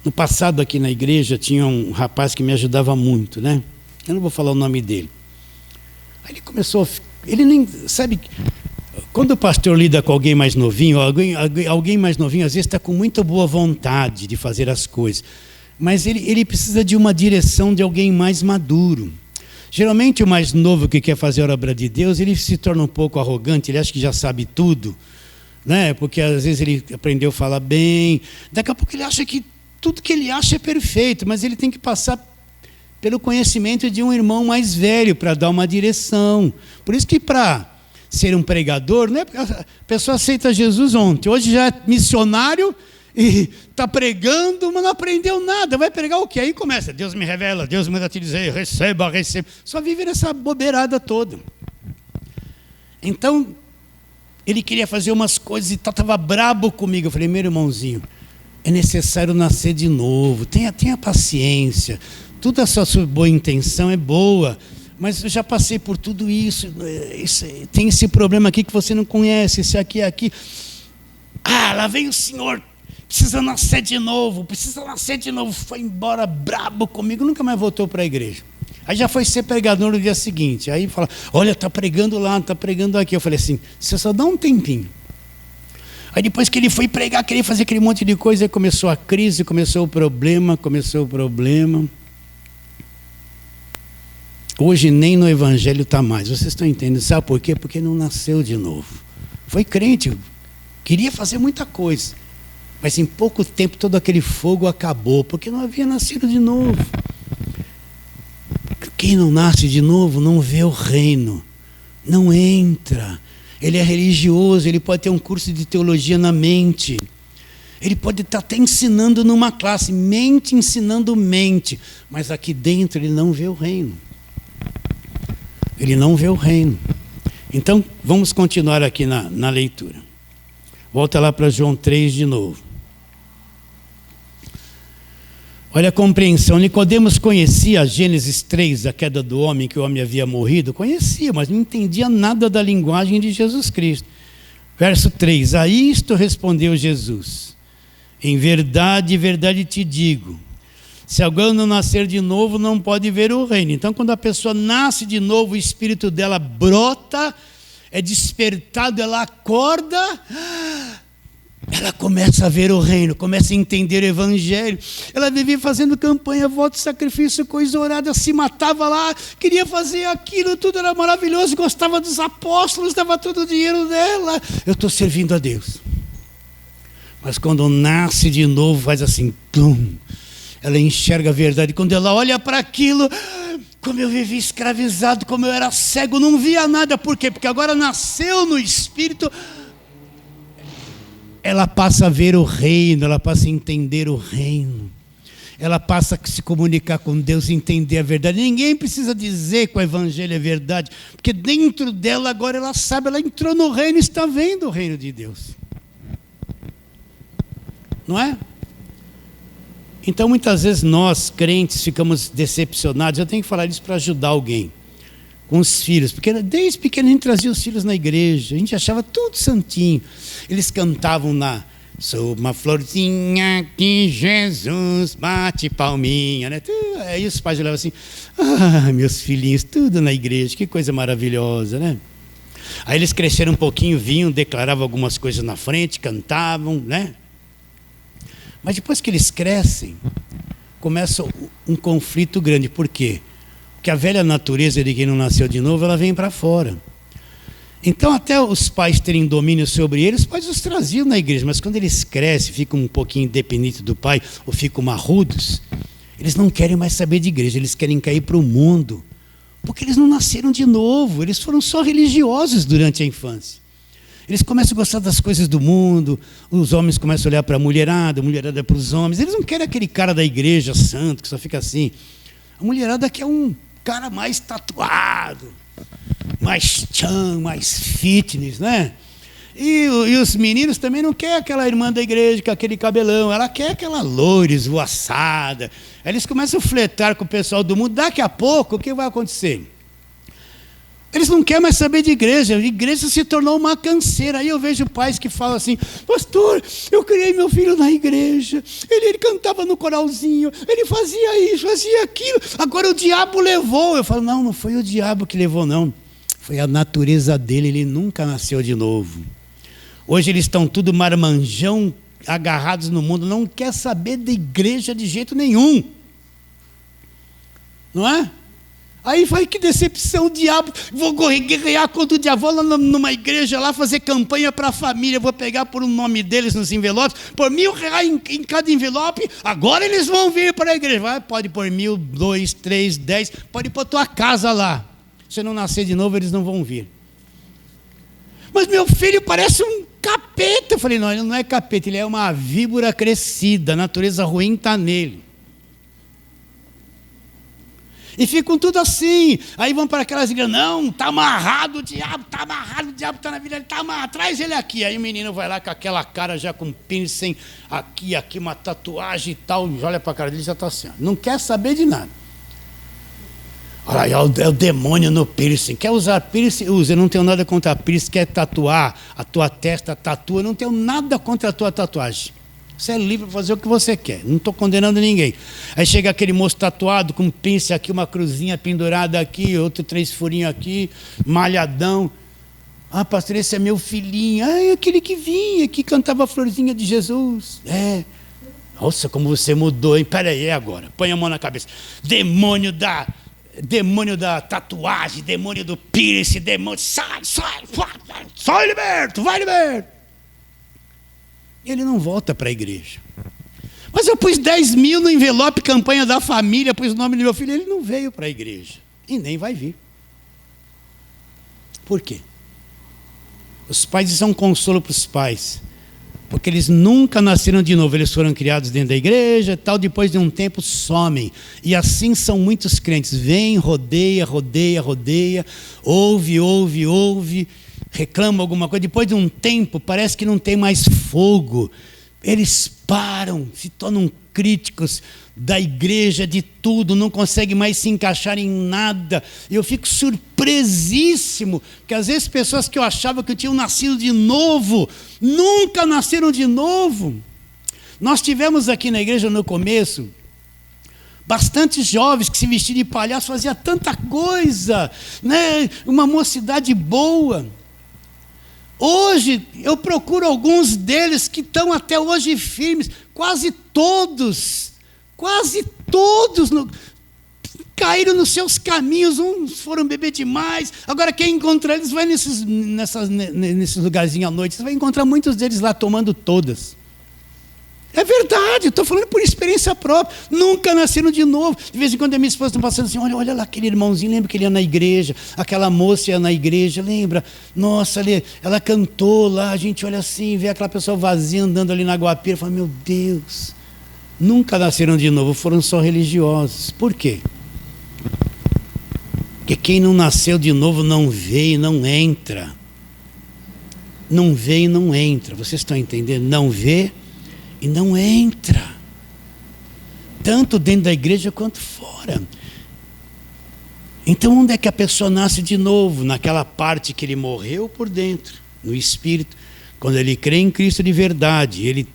S1: No passado aqui na igreja tinha um rapaz que me ajudava muito, né? Eu não vou falar o nome dele. Aí ele começou, ele nem, sabe, quando o pastor lida com alguém mais novinho, alguém mais novinho às vezes está com muita boa vontade de fazer as coisas, mas ele precisa de uma direção de alguém mais maduro. Geralmente o mais novo que quer fazer a obra de Deus, ele se torna um pouco arrogante, ele acha que já sabe tudo, né? Porque às vezes ele aprendeu a falar bem, daqui a pouco ele acha que tudo que ele acha é perfeito, mas ele tem que passar pelo conhecimento de um irmão mais velho para dar uma direção. Por isso que para ser um pregador, né? A pessoa aceita Jesus ontem, hoje já é missionário e está pregando, mas não aprendeu nada. Vai pregar o quê? Aí começa, Deus me revela, Deus manda te dizer, receba. Só vive nessa bobeirada toda. Então, ele queria fazer umas coisas e estava brabo comigo. Eu falei, meu irmãozinho, é necessário nascer de novo, tenha paciência. Toda a sua boa intenção é boa, mas eu já passei por tudo isso, tem esse problema aqui que você não conhece, esse aqui. Lá vem o senhor, precisa nascer de novo. Foi embora brabo comigo, nunca mais voltou para a igreja. Aí já foi ser pregador no dia seguinte, aí fala, olha, está pregando lá, está pregando aqui. Eu falei assim, você só dá um tempinho. Aí depois que ele foi pregar, queria fazer aquele monte de coisa, aí começou a crise, começou o problema. Hoje nem no Evangelho está mais. Vocês estão entendendo? Sabe por quê? Porque não nasceu de novo. Foi crente, queria fazer muita coisa, mas em pouco tempo todo aquele fogo acabou, porque não havia nascido de novo. Quem não nasce de novo não vê o reino, não entra. Ele é religioso, ele pode ter um curso de teologia na mente, ele pode estar até ensinando numa classe, ensinando mente, mas aqui dentro ele não vê o reino. Ele não vê o reino. Então, vamos continuar aqui na leitura. Volta lá para João 3 de novo. Olha a compreensão. Nicodemos conhecia Gênesis 3, a queda do homem, que o homem havia morrido. Conhecia, mas não entendia nada da linguagem de Jesus Cristo. Verso 3. A isto respondeu Jesus: em verdade, verdade te digo, se alguém não nascer de novo, não pode ver o reino. Então, quando a pessoa nasce de novo, o espírito dela brota, é despertado, ela acorda, ela começa a ver o reino, começa a entender o Evangelho. Ela vivia fazendo campanha, voto, sacrifício, coisa orada, se matava lá, queria fazer aquilo, tudo era maravilhoso, gostava dos apóstolos, dava todo o dinheiro dela. Eu estou servindo a Deus. Mas quando nasce de novo, faz assim, tum, ela enxerga a verdade. Quando ela olha para aquilo, como eu vivi escravizado, como eu era cego, não via nada. Por quê? Porque agora nasceu no Espírito. Ela passa a ver o reino, ela passa a entender o reino. Ela passa a se comunicar com Deus, entender a verdade. Ninguém precisa dizer que o Evangelho é verdade, porque dentro dela agora ela sabe, ela entrou no reino e está vendo o reino de Deus. Não é? Então, muitas vezes nós, crentes, ficamos decepcionados. Eu tenho que falar isso para ajudar alguém com os filhos, porque desde pequeno a gente trazia os filhos na igreja, a gente achava tudo santinho. Eles cantavam sou uma florzinha que Jesus bate palminha, né? Aí os pais olhavam assim, meus filhinhos, tudo na igreja, que coisa maravilhosa, né? Aí eles cresceram um pouquinho, vinham, declaravam algumas coisas na frente, cantavam, né? Mas depois que eles crescem, começa um conflito grande. Por quê? Porque a velha natureza de quem não nasceu de novo, ela vem para fora. Então, até os pais terem domínio sobre eles, os pais os traziam na igreja, mas quando eles crescem, ficam um pouquinho independentes do pai, ou ficam marrudos, eles não querem mais saber de igreja, eles querem cair para o mundo, porque eles não nasceram de novo, eles foram só religiosos durante a infância. Eles começam a gostar das coisas do mundo, os homens começam a olhar para a mulherada para os homens, eles não querem aquele cara da igreja santo, que só fica assim. A mulherada quer um cara mais tatuado, mais tchan, mais fitness, né? E os meninos também não querem aquela irmã da igreja com aquele cabelão, ela quer aquela loira esvoaçada. Aí eles começam a fletar com o pessoal do mundo, daqui a pouco o que vai acontecer? Eles não querem mais saber de igreja, a igreja se tornou uma canseira. Aí eu vejo pais que falam assim, pastor, eu criei meu filho na igreja, ele cantava no coralzinho, ele fazia isso, fazia aquilo, agora o diabo levou. Eu falo, não foi o diabo que levou, não. Foi a natureza dele, ele nunca nasceu de novo. Hoje eles estão tudo marmanjão, agarrados no mundo, não quer saber da igreja de jeito nenhum. Não é? Aí vai, que decepção, o diabo, vou guerrear contra o diabo, vou lá numa igreja lá fazer campanha para a família, vou pegar por um nome deles nos envelopes, por R$1.000 em cada envelope, agora eles vão vir para a igreja. Vai, pode pôr 1.000, 2, 3, 10, pode pôr tua casa lá. Se não nascer de novo, eles não vão vir. Mas meu filho parece um capeta. Eu falei, não, ele não é capeta, ele é uma víbora crescida, a natureza ruim está nele. E ficam tudo assim. Aí vão para aquelas igrejas, não, está amarrado o diabo está na vida, ele está amarrado, traz ele aqui. Aí o menino vai lá com aquela cara já com piercing, aqui, uma tatuagem e tal, olha para a cara dele e já está assim, não quer saber de nada. Olha aí, é o demônio no piercing. Quer usar piercing? Usa. Eu não tenho nada contra piercing. Quer tatuar a tua testa, tatua. Eu não tenho nada contra a tua tatuagem. Você é livre para fazer o que você quer. Não estou condenando ninguém. Aí chega aquele moço tatuado com um piercing aqui, uma cruzinha pendurada aqui, outro 3 furinhos aqui, malhadão. Ah, pastor, esse é meu filhinho. Ah, é aquele que vinha, que cantava a florzinha de Jesus. É. Nossa, como você mudou, hein? Peraí, é agora. Põe a mão na cabeça. Demônio da tatuagem, demônio do piercing, demônio, sai liberto, vai liberto. Ele não volta para a igreja. Mas eu pus 10 mil no envelope, campanha da família, pus o nome do meu filho, ele não veio para a igreja. E nem vai vir. Por quê? Os pais são um consolo para os pais. Porque eles nunca nasceram de novo, eles foram criados dentro da igreja, tal, depois de um tempo somem. E assim são muitos crentes, vem, rodeia, ouve, reclama alguma coisa, depois de um tempo parece que não tem mais fogo. Eles param, se tornam críticos da igreja, de tudo, não conseguem mais se encaixar em nada. E eu fico surpresíssimo, que às vezes pessoas que eu achava que tinham nascido de novo, nunca nasceram de novo. Nós tivemos aqui na igreja no começo, bastantes jovens que se vestiam de palhaço, faziam tanta coisa, né? Uma mocidade boa. Hoje, eu procuro alguns deles que estão até hoje firmes, quase todos caíram nos seus caminhos, uns foram beber demais. Agora, quem encontrar eles, vai nesses lugarzinhos à noite, você vai encontrar muitos deles lá tomando todas. É verdade, estou falando por experiência própria, nunca nasceram de novo. De vez em quando a minha esposa está passando assim, olha lá aquele irmãozinho, lembra que ele ia na igreja, aquela moça ia na igreja, lembra? Nossa, ela cantou lá, a gente olha assim, vê aquela pessoa vazia andando ali na Guapira, fala, meu Deus, nunca nasceram de novo, foram só religiosos. Por quê? Porque quem não nasceu de novo não vê e não entra. Não vê e não entra, vocês estão entendendo? Não vê e não entra, tanto dentro da igreja quanto fora. Então onde é que a pessoa nasce de novo? Naquela parte que ele morreu por dentro, no espírito. Quando ele crê em Cristo de verdade, ele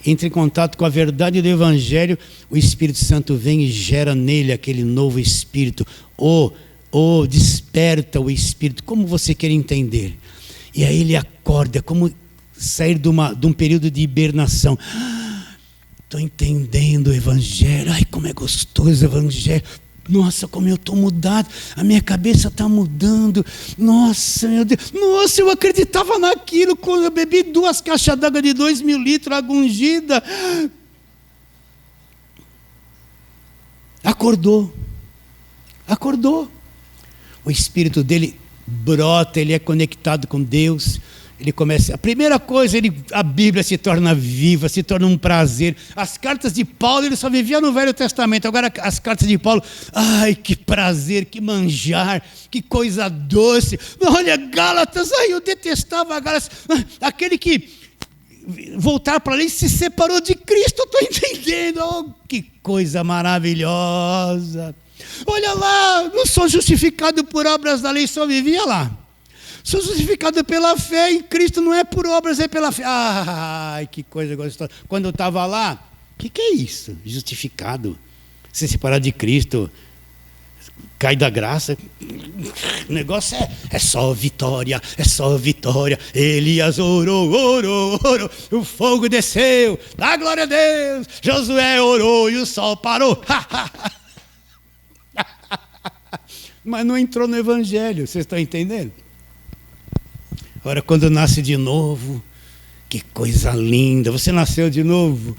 S1: entra em contato com a verdade do Evangelho, o Espírito Santo vem e gera nele aquele novo espírito, ou Oh, desperta o espírito, como você quer entender? E aí ele acorda, como sair de um período de hibernação. Estou entendendo o evangelho. Ai, como é gostoso o evangelho. Nossa, como eu estou mudado. A minha cabeça está mudando. Nossa, meu Deus. Nossa, eu acreditava naquilo quando eu bebi 2 caixas d'água de 2.000 litros, água ungida. Acordou. O espírito dele brota, ele é conectado com Deus. Ele começa, a primeira coisa, a Bíblia se torna viva, se torna um prazer. As cartas de Paulo, ele só vivia no Velho Testamento. Agora as cartas de Paulo, ai, que prazer, que manjar, que coisa doce. Olha, Gálatas, ai, eu detestava Gálatas. Aquele que voltar para ali se separou de Cristo, estou entendendo. Oh, que coisa maravilhosa. Olha lá, não sou justificado por obras da lei, só vivia lá. Sou justificado pela fé em Cristo, não é por obras, é pela fé. Ai, que coisa gostosa. Quando eu estava lá, o que é isso? Justificado. Se separar de Cristo, cai da graça. O negócio é só vitória, é só vitória. Elias orou, o fogo desceu, dá glória a Deus. Josué orou e o sol parou. Mas não entrou no evangelho, vocês estão entendendo? Agora, quando nasce de novo, que coisa linda, você nasceu de novo,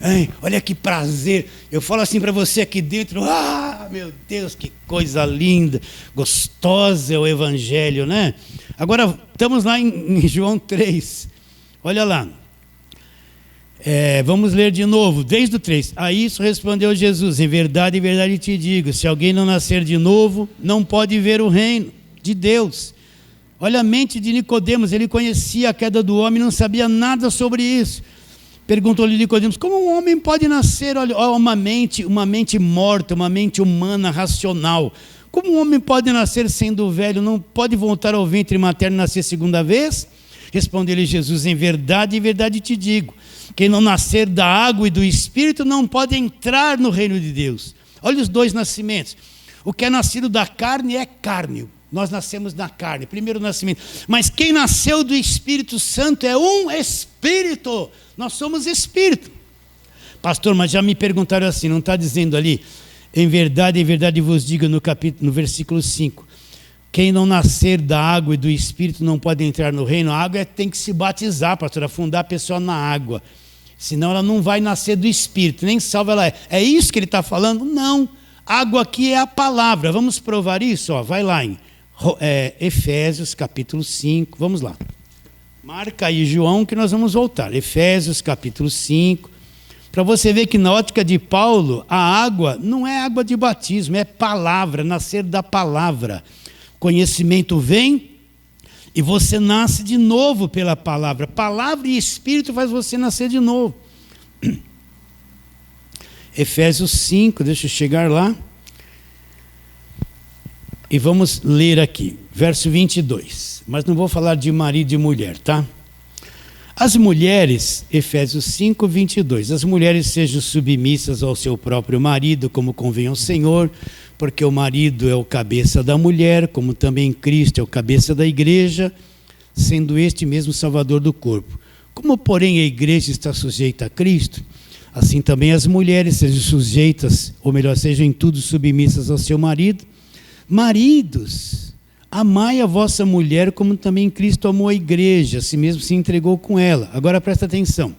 S1: ai, olha que prazer, eu falo assim para você aqui dentro, meu Deus, que coisa linda, gostosa é o evangelho, né? Agora, estamos lá em João 3, olha lá, vamos ler de novo, desde o 3, a isso respondeu Jesus, em verdade te digo, se alguém não nascer de novo, não pode ver o reino de Deus. Olha a mente de Nicodemos, ele conhecia a queda do homem, não sabia nada sobre isso. Perguntou-lhe Nicodemos, como um homem pode nascer? Olha, uma mente morta, uma mente humana, racional. Como um homem pode nascer sendo velho? Não pode voltar ao ventre materno e nascer segunda vez? Respondeu-lhe Jesus, em verdade te digo, quem não nascer da água e do Espírito não pode entrar no reino de Deus. Olha os 2 nascimentos. O que é nascido da carne é carne. Nós nascemos na carne, primeiro nascimento. Mas quem nasceu do Espírito Santo é um Espírito. Nós somos Espírito. Pastor, mas já me perguntaram assim, não está dizendo ali? Em verdade vos digo no versículo 5. Quem não nascer da água e do Espírito não pode entrar no reino. A água tem que se batizar, pastor, afundar a pessoa na água. Senão ela não vai nascer do Espírito, nem salva ela é. É isso que ele está falando? Não. Água aqui é a palavra. Vamos provar isso? Vai lá em Efésios capítulo 5, vamos lá. Marca aí, João, que nós vamos voltar. Efésios capítulo 5. Para você ver que na ótica de Paulo, a água não é água de batismo, é palavra, nascer da palavra. Conhecimento vem e você nasce de novo pela palavra. Palavra e Espírito faz você nascer de novo. Efésios 5, deixa eu chegar lá. E vamos ler aqui, verso 22. Mas não vou falar de marido e mulher, tá? As mulheres, Efésios 5, 22. As mulheres sejam submissas ao seu próprio marido, como convém ao Senhor, porque o marido é o cabeça da mulher, como também Cristo é o cabeça da igreja, sendo este mesmo salvador do corpo. Como, porém, a igreja está sujeita a Cristo, assim também as mulheres sejam sujeitas, ou melhor, sejam em tudo submissas ao seu marido. Maridos, amai a vossa mulher como também Cristo amou a igreja, assim mesmo se entregou com ela. Agora presta atenção.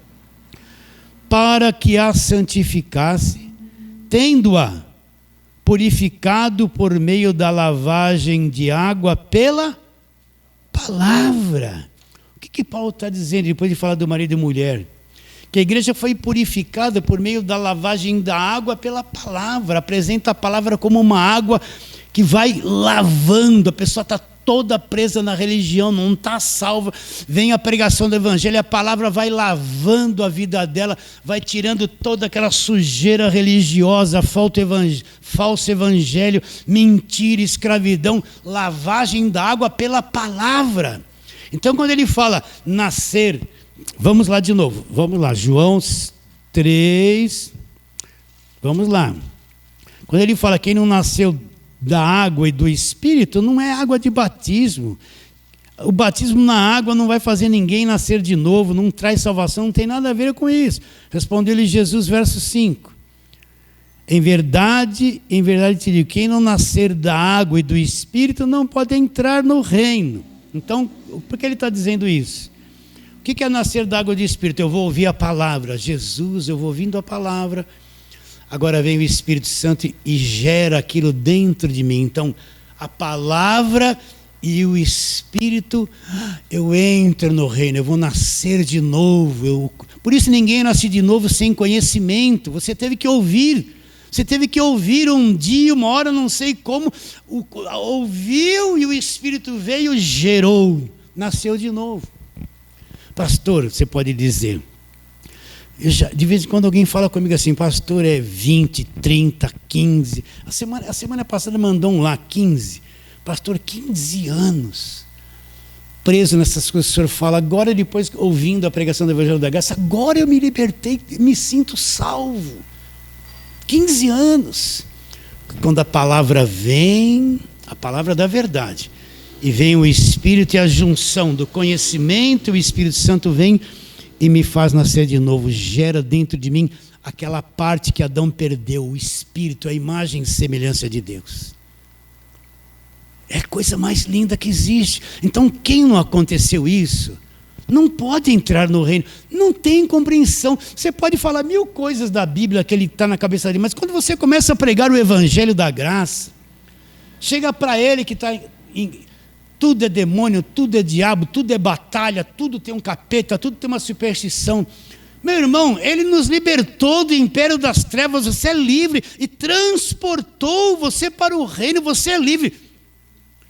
S1: Para que a santificasse, tendo-a purificado por meio da lavagem de água pela palavra. O que Paulo está dizendo depois de falar do marido e mulher? Que a igreja foi purificada por meio da lavagem da água pela palavra. Apresenta a palavra como uma água que vai lavando, a pessoa está toda presa na religião, não está salva, vem a pregação do evangelho, a palavra vai lavando a vida dela, vai tirando toda aquela sujeira religiosa, falso evangelho, mentira, escravidão, lavagem da água pela palavra. Então quando ele fala nascer, vamos lá de novo, vamos lá, João 3, vamos lá. Quando ele fala quem não nasceu da água e do Espírito não é água de batismo. O batismo na água não vai fazer ninguém nascer de novo, não traz salvação, não tem nada a ver com isso. Respondeu-lhe Jesus, verso 5. Em verdade te digo, quem não nascer da água e do Espírito não pode entrar no reino. Então, por que ele está dizendo isso? O que é nascer da água e do Espírito? Eu vou ouvir a palavra, Jesus, eu vou ouvindo a palavra, agora vem o Espírito Santo e gera aquilo dentro de mim. Então, a palavra e o Espírito, eu entro no reino, eu vou nascer de novo. Por isso ninguém nasce de novo sem conhecimento. Você teve que ouvir. Você teve que ouvir um dia, uma hora, não sei como, ouviu e o Espírito veio, gerou, nasceu de novo. Pastor, você pode dizer, de vez em quando alguém fala comigo assim, pastor, é 20, 30, 15. A semana passada mandou um lá, 15. Pastor, 15 anos preso nessas coisas que o senhor fala. Agora, depois, ouvindo a pregação do Evangelho da Graça, agora eu me libertei, me sinto salvo. 15 anos. Quando a palavra vem, a palavra da verdade, e vem o Espírito e a junção do conhecimento, o Espírito Santo vem e me faz nascer de novo, gera dentro de mim aquela parte que Adão perdeu, o Espírito, a imagem e semelhança de Deus. É a coisa mais linda que existe. Então, quem não aconteceu isso, não pode entrar no reino, não tem compreensão. Você pode falar 1000 coisas da Bíblia que ele está na cabeça dele, mas quando você começa a pregar o Evangelho da Graça, chega para ele que está tudo é demônio, tudo é diabo, tudo é batalha, tudo tem um capeta, tudo tem uma superstição. Meu irmão, ele nos libertou do império das trevas, você é livre, e transportou você para o reino, você é livre.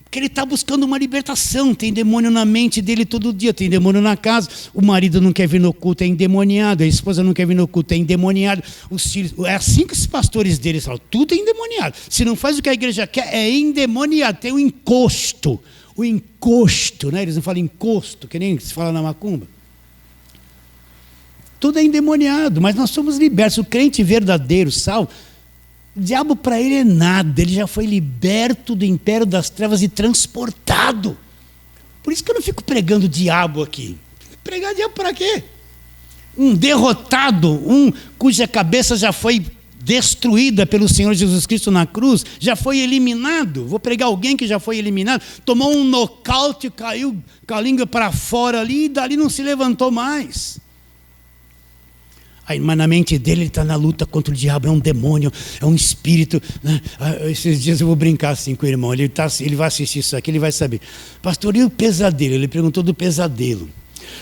S1: Porque ele está buscando uma libertação. Tem demônio na mente dele todo dia, tem demônio na casa. O marido não quer vir no culto, é endemoniado. A esposa não quer vir no culto, é endemoniado. Os filhos, é assim que os pastores deles falam, tudo é endemoniado. Se não faz o que a igreja quer, é endemoniado. Tem um encosto. O encosto, né? Eles não falam encosto, que nem se fala na macumba. Tudo é endemoniado, mas nós somos libertos. O crente verdadeiro, salvo, o diabo para ele é nada, ele já foi liberto do império das trevas e transportado. Por isso que eu não fico pregando diabo aqui. Pregar diabo para quê? Um derrotado, um cuja cabeça já foi destruída pelo Senhor Jesus Cristo na cruz, já foi eliminado. Vou pregar alguém que já foi eliminado, tomou um nocaute, caiu com a língua para fora ali e dali não se levantou mais. Aí, mas na mente dele ele está na luta contra o diabo, é um demônio, é um espírito, né? Esses dias eu vou brincar assim com o irmão, ele vai assistir isso aqui, ele vai saber. Pastor, e o pesadelo? Ele perguntou do pesadelo.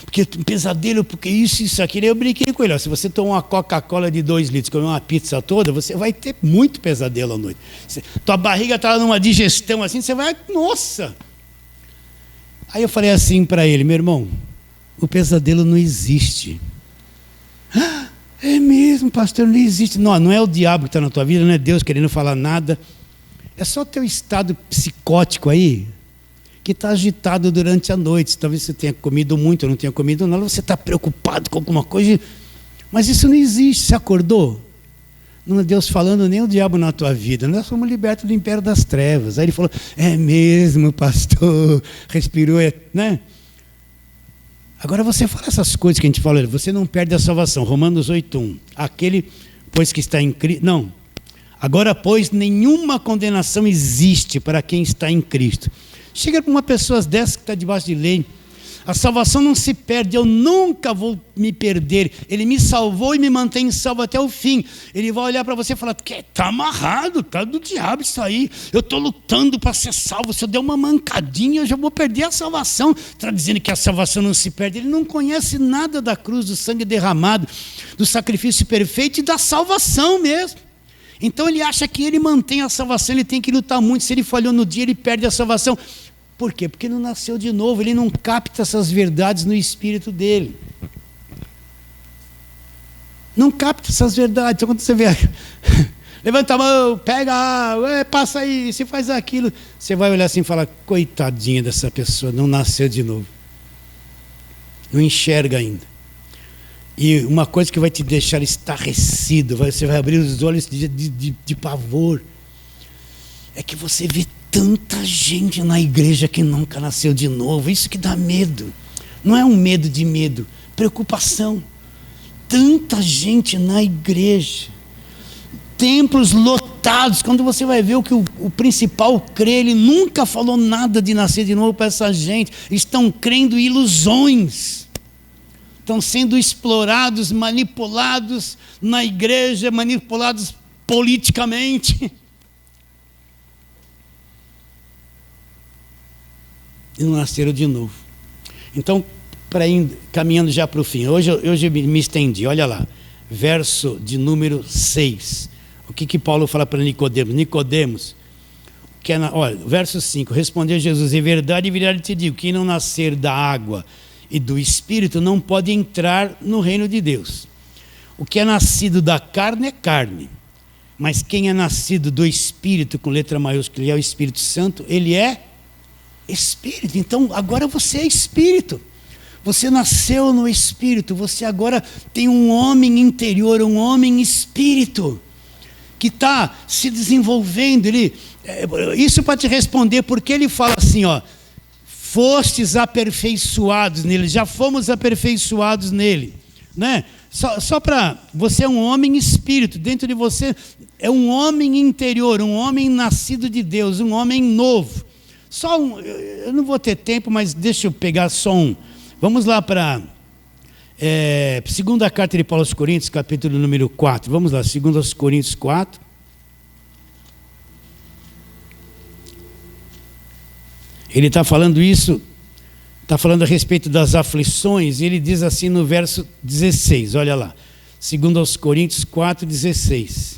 S1: Porque pesadelo, porque isso, aquilo. Eu brinquei com ele, ó, se você tomar uma Coca-Cola de 2 litros, comer uma pizza toda, você vai ter muito pesadelo à noite. Tua barriga está numa digestão assim, você vai, nossa! Aí eu falei assim para ele, meu irmão, o pesadelo não existe. É mesmo, pastor, não existe. Não é o diabo que está na tua vida, não é Deus querendo falar nada. É só teu estado psicótico aí, que está agitado durante a noite. Talvez você tenha comido muito, ou não tenha comido nada, você está preocupado com alguma coisa. Mas isso não existe, você acordou? Não é Deus falando, nem o diabo na tua vida. Nós somos libertos do império das trevas. Aí ele falou, é mesmo, pastor, respirou, né? Agora você fala essas coisas que a gente falou, você não perde a salvação. Romanos 8:1. Aquele, pois que está em Cristo. Não. Agora, pois, nenhuma condenação existe para quem está em Cristo. Chega para uma pessoa dessa que está debaixo de lei. A salvação não se perde, eu nunca vou me perder. Ele me salvou e me mantém salvo até o fim. Ele vai olhar para você e falar, está amarrado, está do diabo isso aí. Eu estou lutando para ser salvo. Se eu der uma mancadinha, eu já vou perder a salvação. Está dizendo que a salvação não se perde. Ele não conhece nada da cruz, do sangue derramado, do sacrifício perfeito e da salvação mesmo. Então ele acha que ele mantém a salvação, ele tem que lutar muito. Se ele falhou no dia, ele perde a salvação. Por quê? Porque não nasceu de novo, ele não capta essas verdades no espírito dele. Não capta essas verdades. Então quando você vê, levanta a mão, pega, passa aí, você faz aquilo, você vai olhar assim e falar, coitadinha dessa pessoa, não nasceu de novo. Não enxerga ainda. E uma coisa que vai te deixar estarrecido, você vai abrir os olhos de pavor. é que você vê tanta gente na igreja que nunca nasceu de novo. Isso que dá medo. Não é um medo de medo, preocupação. Tanta gente na igreja, templos lotados. Quando você vai ver o que o principal crê, ele nunca falou nada de nascer de novo para essa gente. Estão crendo em ilusões, estão sendo explorados, manipulados na igreja, manipulados politicamente. E não nasceram de novo. Então, caminhando já para o fim, hoje eu me estendi, olha lá, verso de número 6. O que Paulo fala para Nicodemos? Nicodemos, olha, verso 5, respondeu Jesus: em verdade te digo, quem não nascer da água e do Espírito não pode entrar no reino de Deus. O que é nascido da carne é carne, mas quem é nascido do Espírito, com letra maiúscula, é o Espírito Santo, ele é Espírito. Então agora você é Espírito, você nasceu no Espírito, você agora tem um homem interior, um homem Espírito, que está se desenvolvendo. Isso para te responder, porque ele fala assim, ó, fostes aperfeiçoados nele, já fomos aperfeiçoados nele, né? Só para, você é um homem Espírito, dentro de você é um homem interior, um homem nascido de Deus, um homem novo. Eu não vou ter tempo, mas deixa eu pegar só um. Vamos lá para segunda carta de Paulo aos Coríntios, capítulo número 4. Vamos lá, 2 Coríntios 4. Ele está falando isso, está falando a respeito das aflições, e ele diz assim no verso 16, olha lá. 2 Coríntios 4, 16.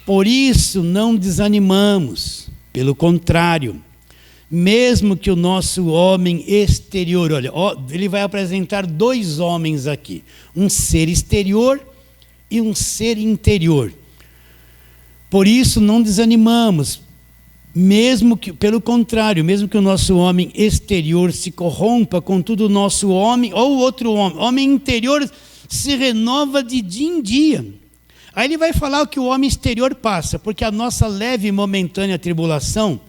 S1: Por isso não desanimamos, pelo contrário, mesmo que o nosso homem exterior, olha, ele vai apresentar dois homens aqui, um ser exterior e um ser interior. Por isso não desanimamos, mesmo que, pelo contrário, mesmo que o nosso homem exterior se corrompa, contudo o nosso homem, ou outro homem interior, se renova de dia em dia. Aí ele vai falar o que o homem exterior passa, porque a nossa leve e momentânea tribulação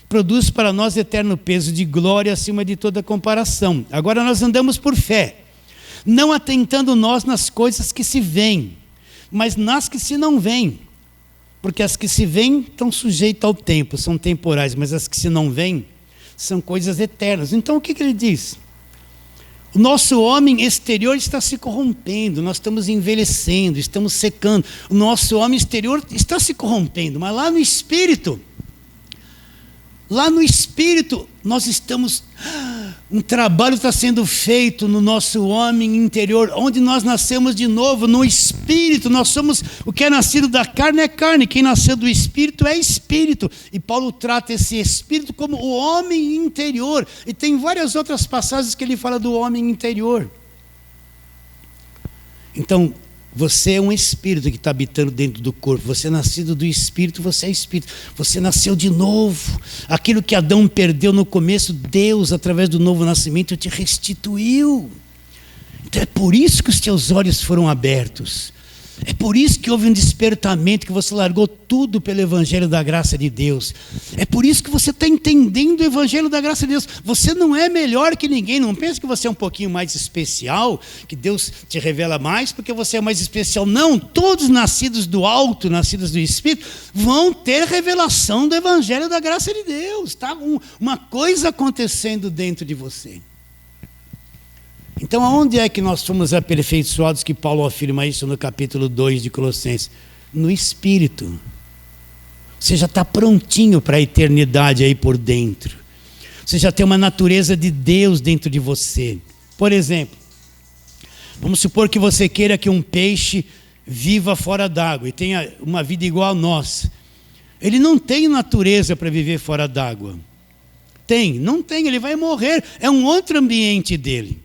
S1: produz para nós eterno peso de glória acima de toda comparação. Agora nós andamos por fé, não atentando nós nas coisas que se veem, mas nas que se não veem. Porque as que se veem estão sujeitas ao tempo, são temporais, mas as que se não veem são coisas eternas. Então o que ele diz? O nosso homem exterior está se corrompendo, nós estamos envelhecendo, estamos secando. O nosso homem exterior está se corrompendo, mas lá no Espírito, nós estamos, um trabalho está sendo feito no nosso homem interior, onde nós nascemos de novo, no Espírito. Nós somos, o que é nascido da carne é carne, quem nasceu do Espírito é Espírito. E Paulo trata esse Espírito como o homem interior, e tem várias outras passagens que ele fala do homem interior. Então, você é um espírito que está habitando dentro do corpo. Você é nascido do Espírito, você é Espírito. Você nasceu de novo. Aquilo que Adão perdeu no começo, Deus, através do novo nascimento, te restituiu. Então é por isso que os teus olhos foram abertos. É por isso que houve um despertamento, que você largou tudo pelo Evangelho da graça de Deus. É por isso que você está entendendo o Evangelho da graça de Deus. Você não é melhor que ninguém. Não pense que você é um pouquinho mais especial, que Deus te revela mais porque você é mais especial. Não, todos nascidos do alto, nascidos do Espírito, vão ter revelação do Evangelho da graça de Deus. Está uma coisa acontecendo dentro de você. Então, aonde é que nós fomos aperfeiçoados, que Paulo afirma isso no capítulo 2 de Colossenses? No Espírito. Você já está prontinho para a eternidade aí por dentro. Você já tem uma natureza de Deus dentro de você. Por exemplo, vamos supor que você queira que um peixe viva fora d'água e tenha uma vida igual a nossa. Ele não tem natureza para viver fora d'água. Não tem, ele vai morrer. É um outro ambiente dele.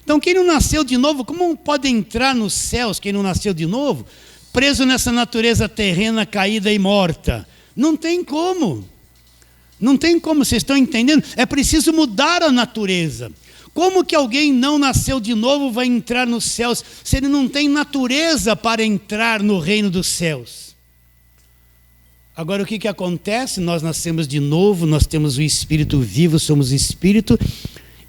S1: Então quem não nasceu de novo, como pode entrar nos céus, quem não nasceu de novo, preso nessa natureza terrena caída e morta? Não tem como. Não tem como, vocês estão entendendo? É preciso mudar a natureza. Como que alguém não nasceu de novo vai entrar nos céus, se ele não tem natureza para entrar no reino dos céus? Agora, o que acontece? Nós nascemos de novo, nós temos o Espírito vivo, somos Espírito,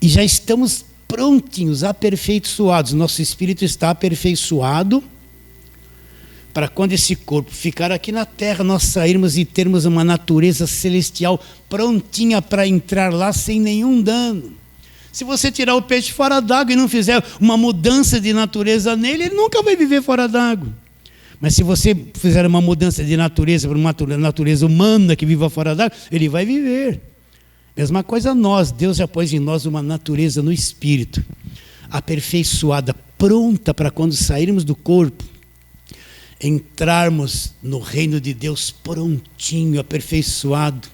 S1: e já estamos prontinhos, aperfeiçoados. Nosso Espírito está aperfeiçoado para quando esse corpo ficar aqui na terra, nós sairmos e termos uma natureza celestial prontinha para entrar lá sem nenhum dano. Se você tirar o peixe fora d'água e não fizer uma mudança de natureza nele, ele nunca vai viver fora d'água. Mas se você fizer uma mudança de natureza para uma natureza humana que viva fora d'água, ele vai viver. Mesma coisa nós, Deus já pôs em nós uma natureza no espírito, aperfeiçoada, pronta para quando sairmos do corpo, entrarmos no reino de Deus prontinho, aperfeiçoado,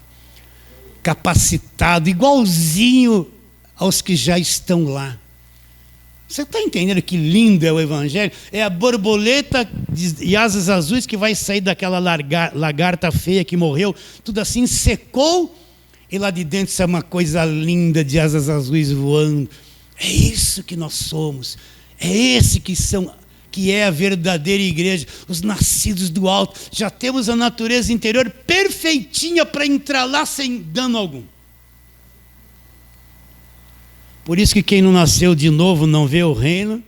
S1: capacitado, igualzinho aos que já estão lá. Você está entendendo que lindo é o Evangelho? É a borboleta de asas azuis que vai sair daquela lagarta feia que morreu, tudo assim secou, e lá de dentro sai uma coisa linda de asas azuis voando. É isso que nós somos, é esse que é a verdadeira igreja, os nascidos do alto. Já temos a natureza interior perfeitinha para entrar lá sem dano algum. Por isso que quem não nasceu de novo não vê o reino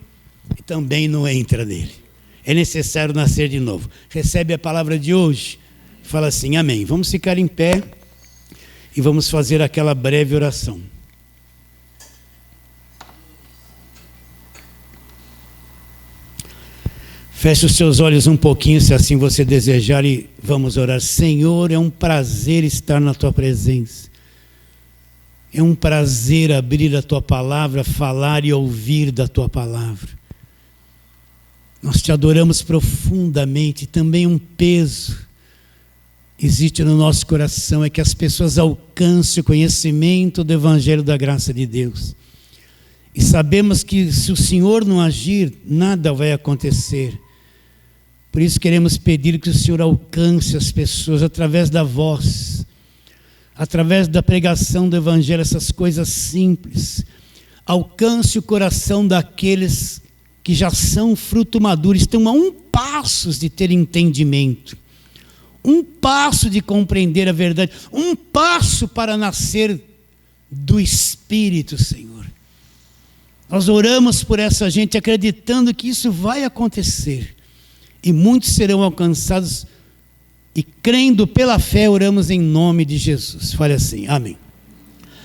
S1: e também não entra nele. É necessário nascer de novo. Recebe a palavra de hoje, fala assim, amém. Vamos ficar em pé e vamos fazer aquela breve oração. Feche os seus olhos um pouquinho, se assim você desejar, e vamos orar. Senhor, é um prazer estar na Tua presença. É um prazer abrir a Tua palavra, falar e ouvir da Tua palavra. Nós Te adoramos profundamente. Também um peso existe no nosso coração, é que as pessoas alcancem o conhecimento do Evangelho da graça de Deus. E sabemos que se o Senhor não agir, nada vai acontecer. Por isso queremos pedir que o Senhor alcance as pessoas através da voz, através da pregação do Evangelho, essas coisas simples. Alcance o coração daqueles que já são fruto maduro, estão a um passo de ter entendimento, um passo de compreender a verdade, um passo para nascer do Espírito, Senhor. Nós oramos por essa gente, acreditando que isso vai acontecer, e muitos serão alcançados. E crendo pela fé, oramos em nome de Jesus. Fale assim, amém.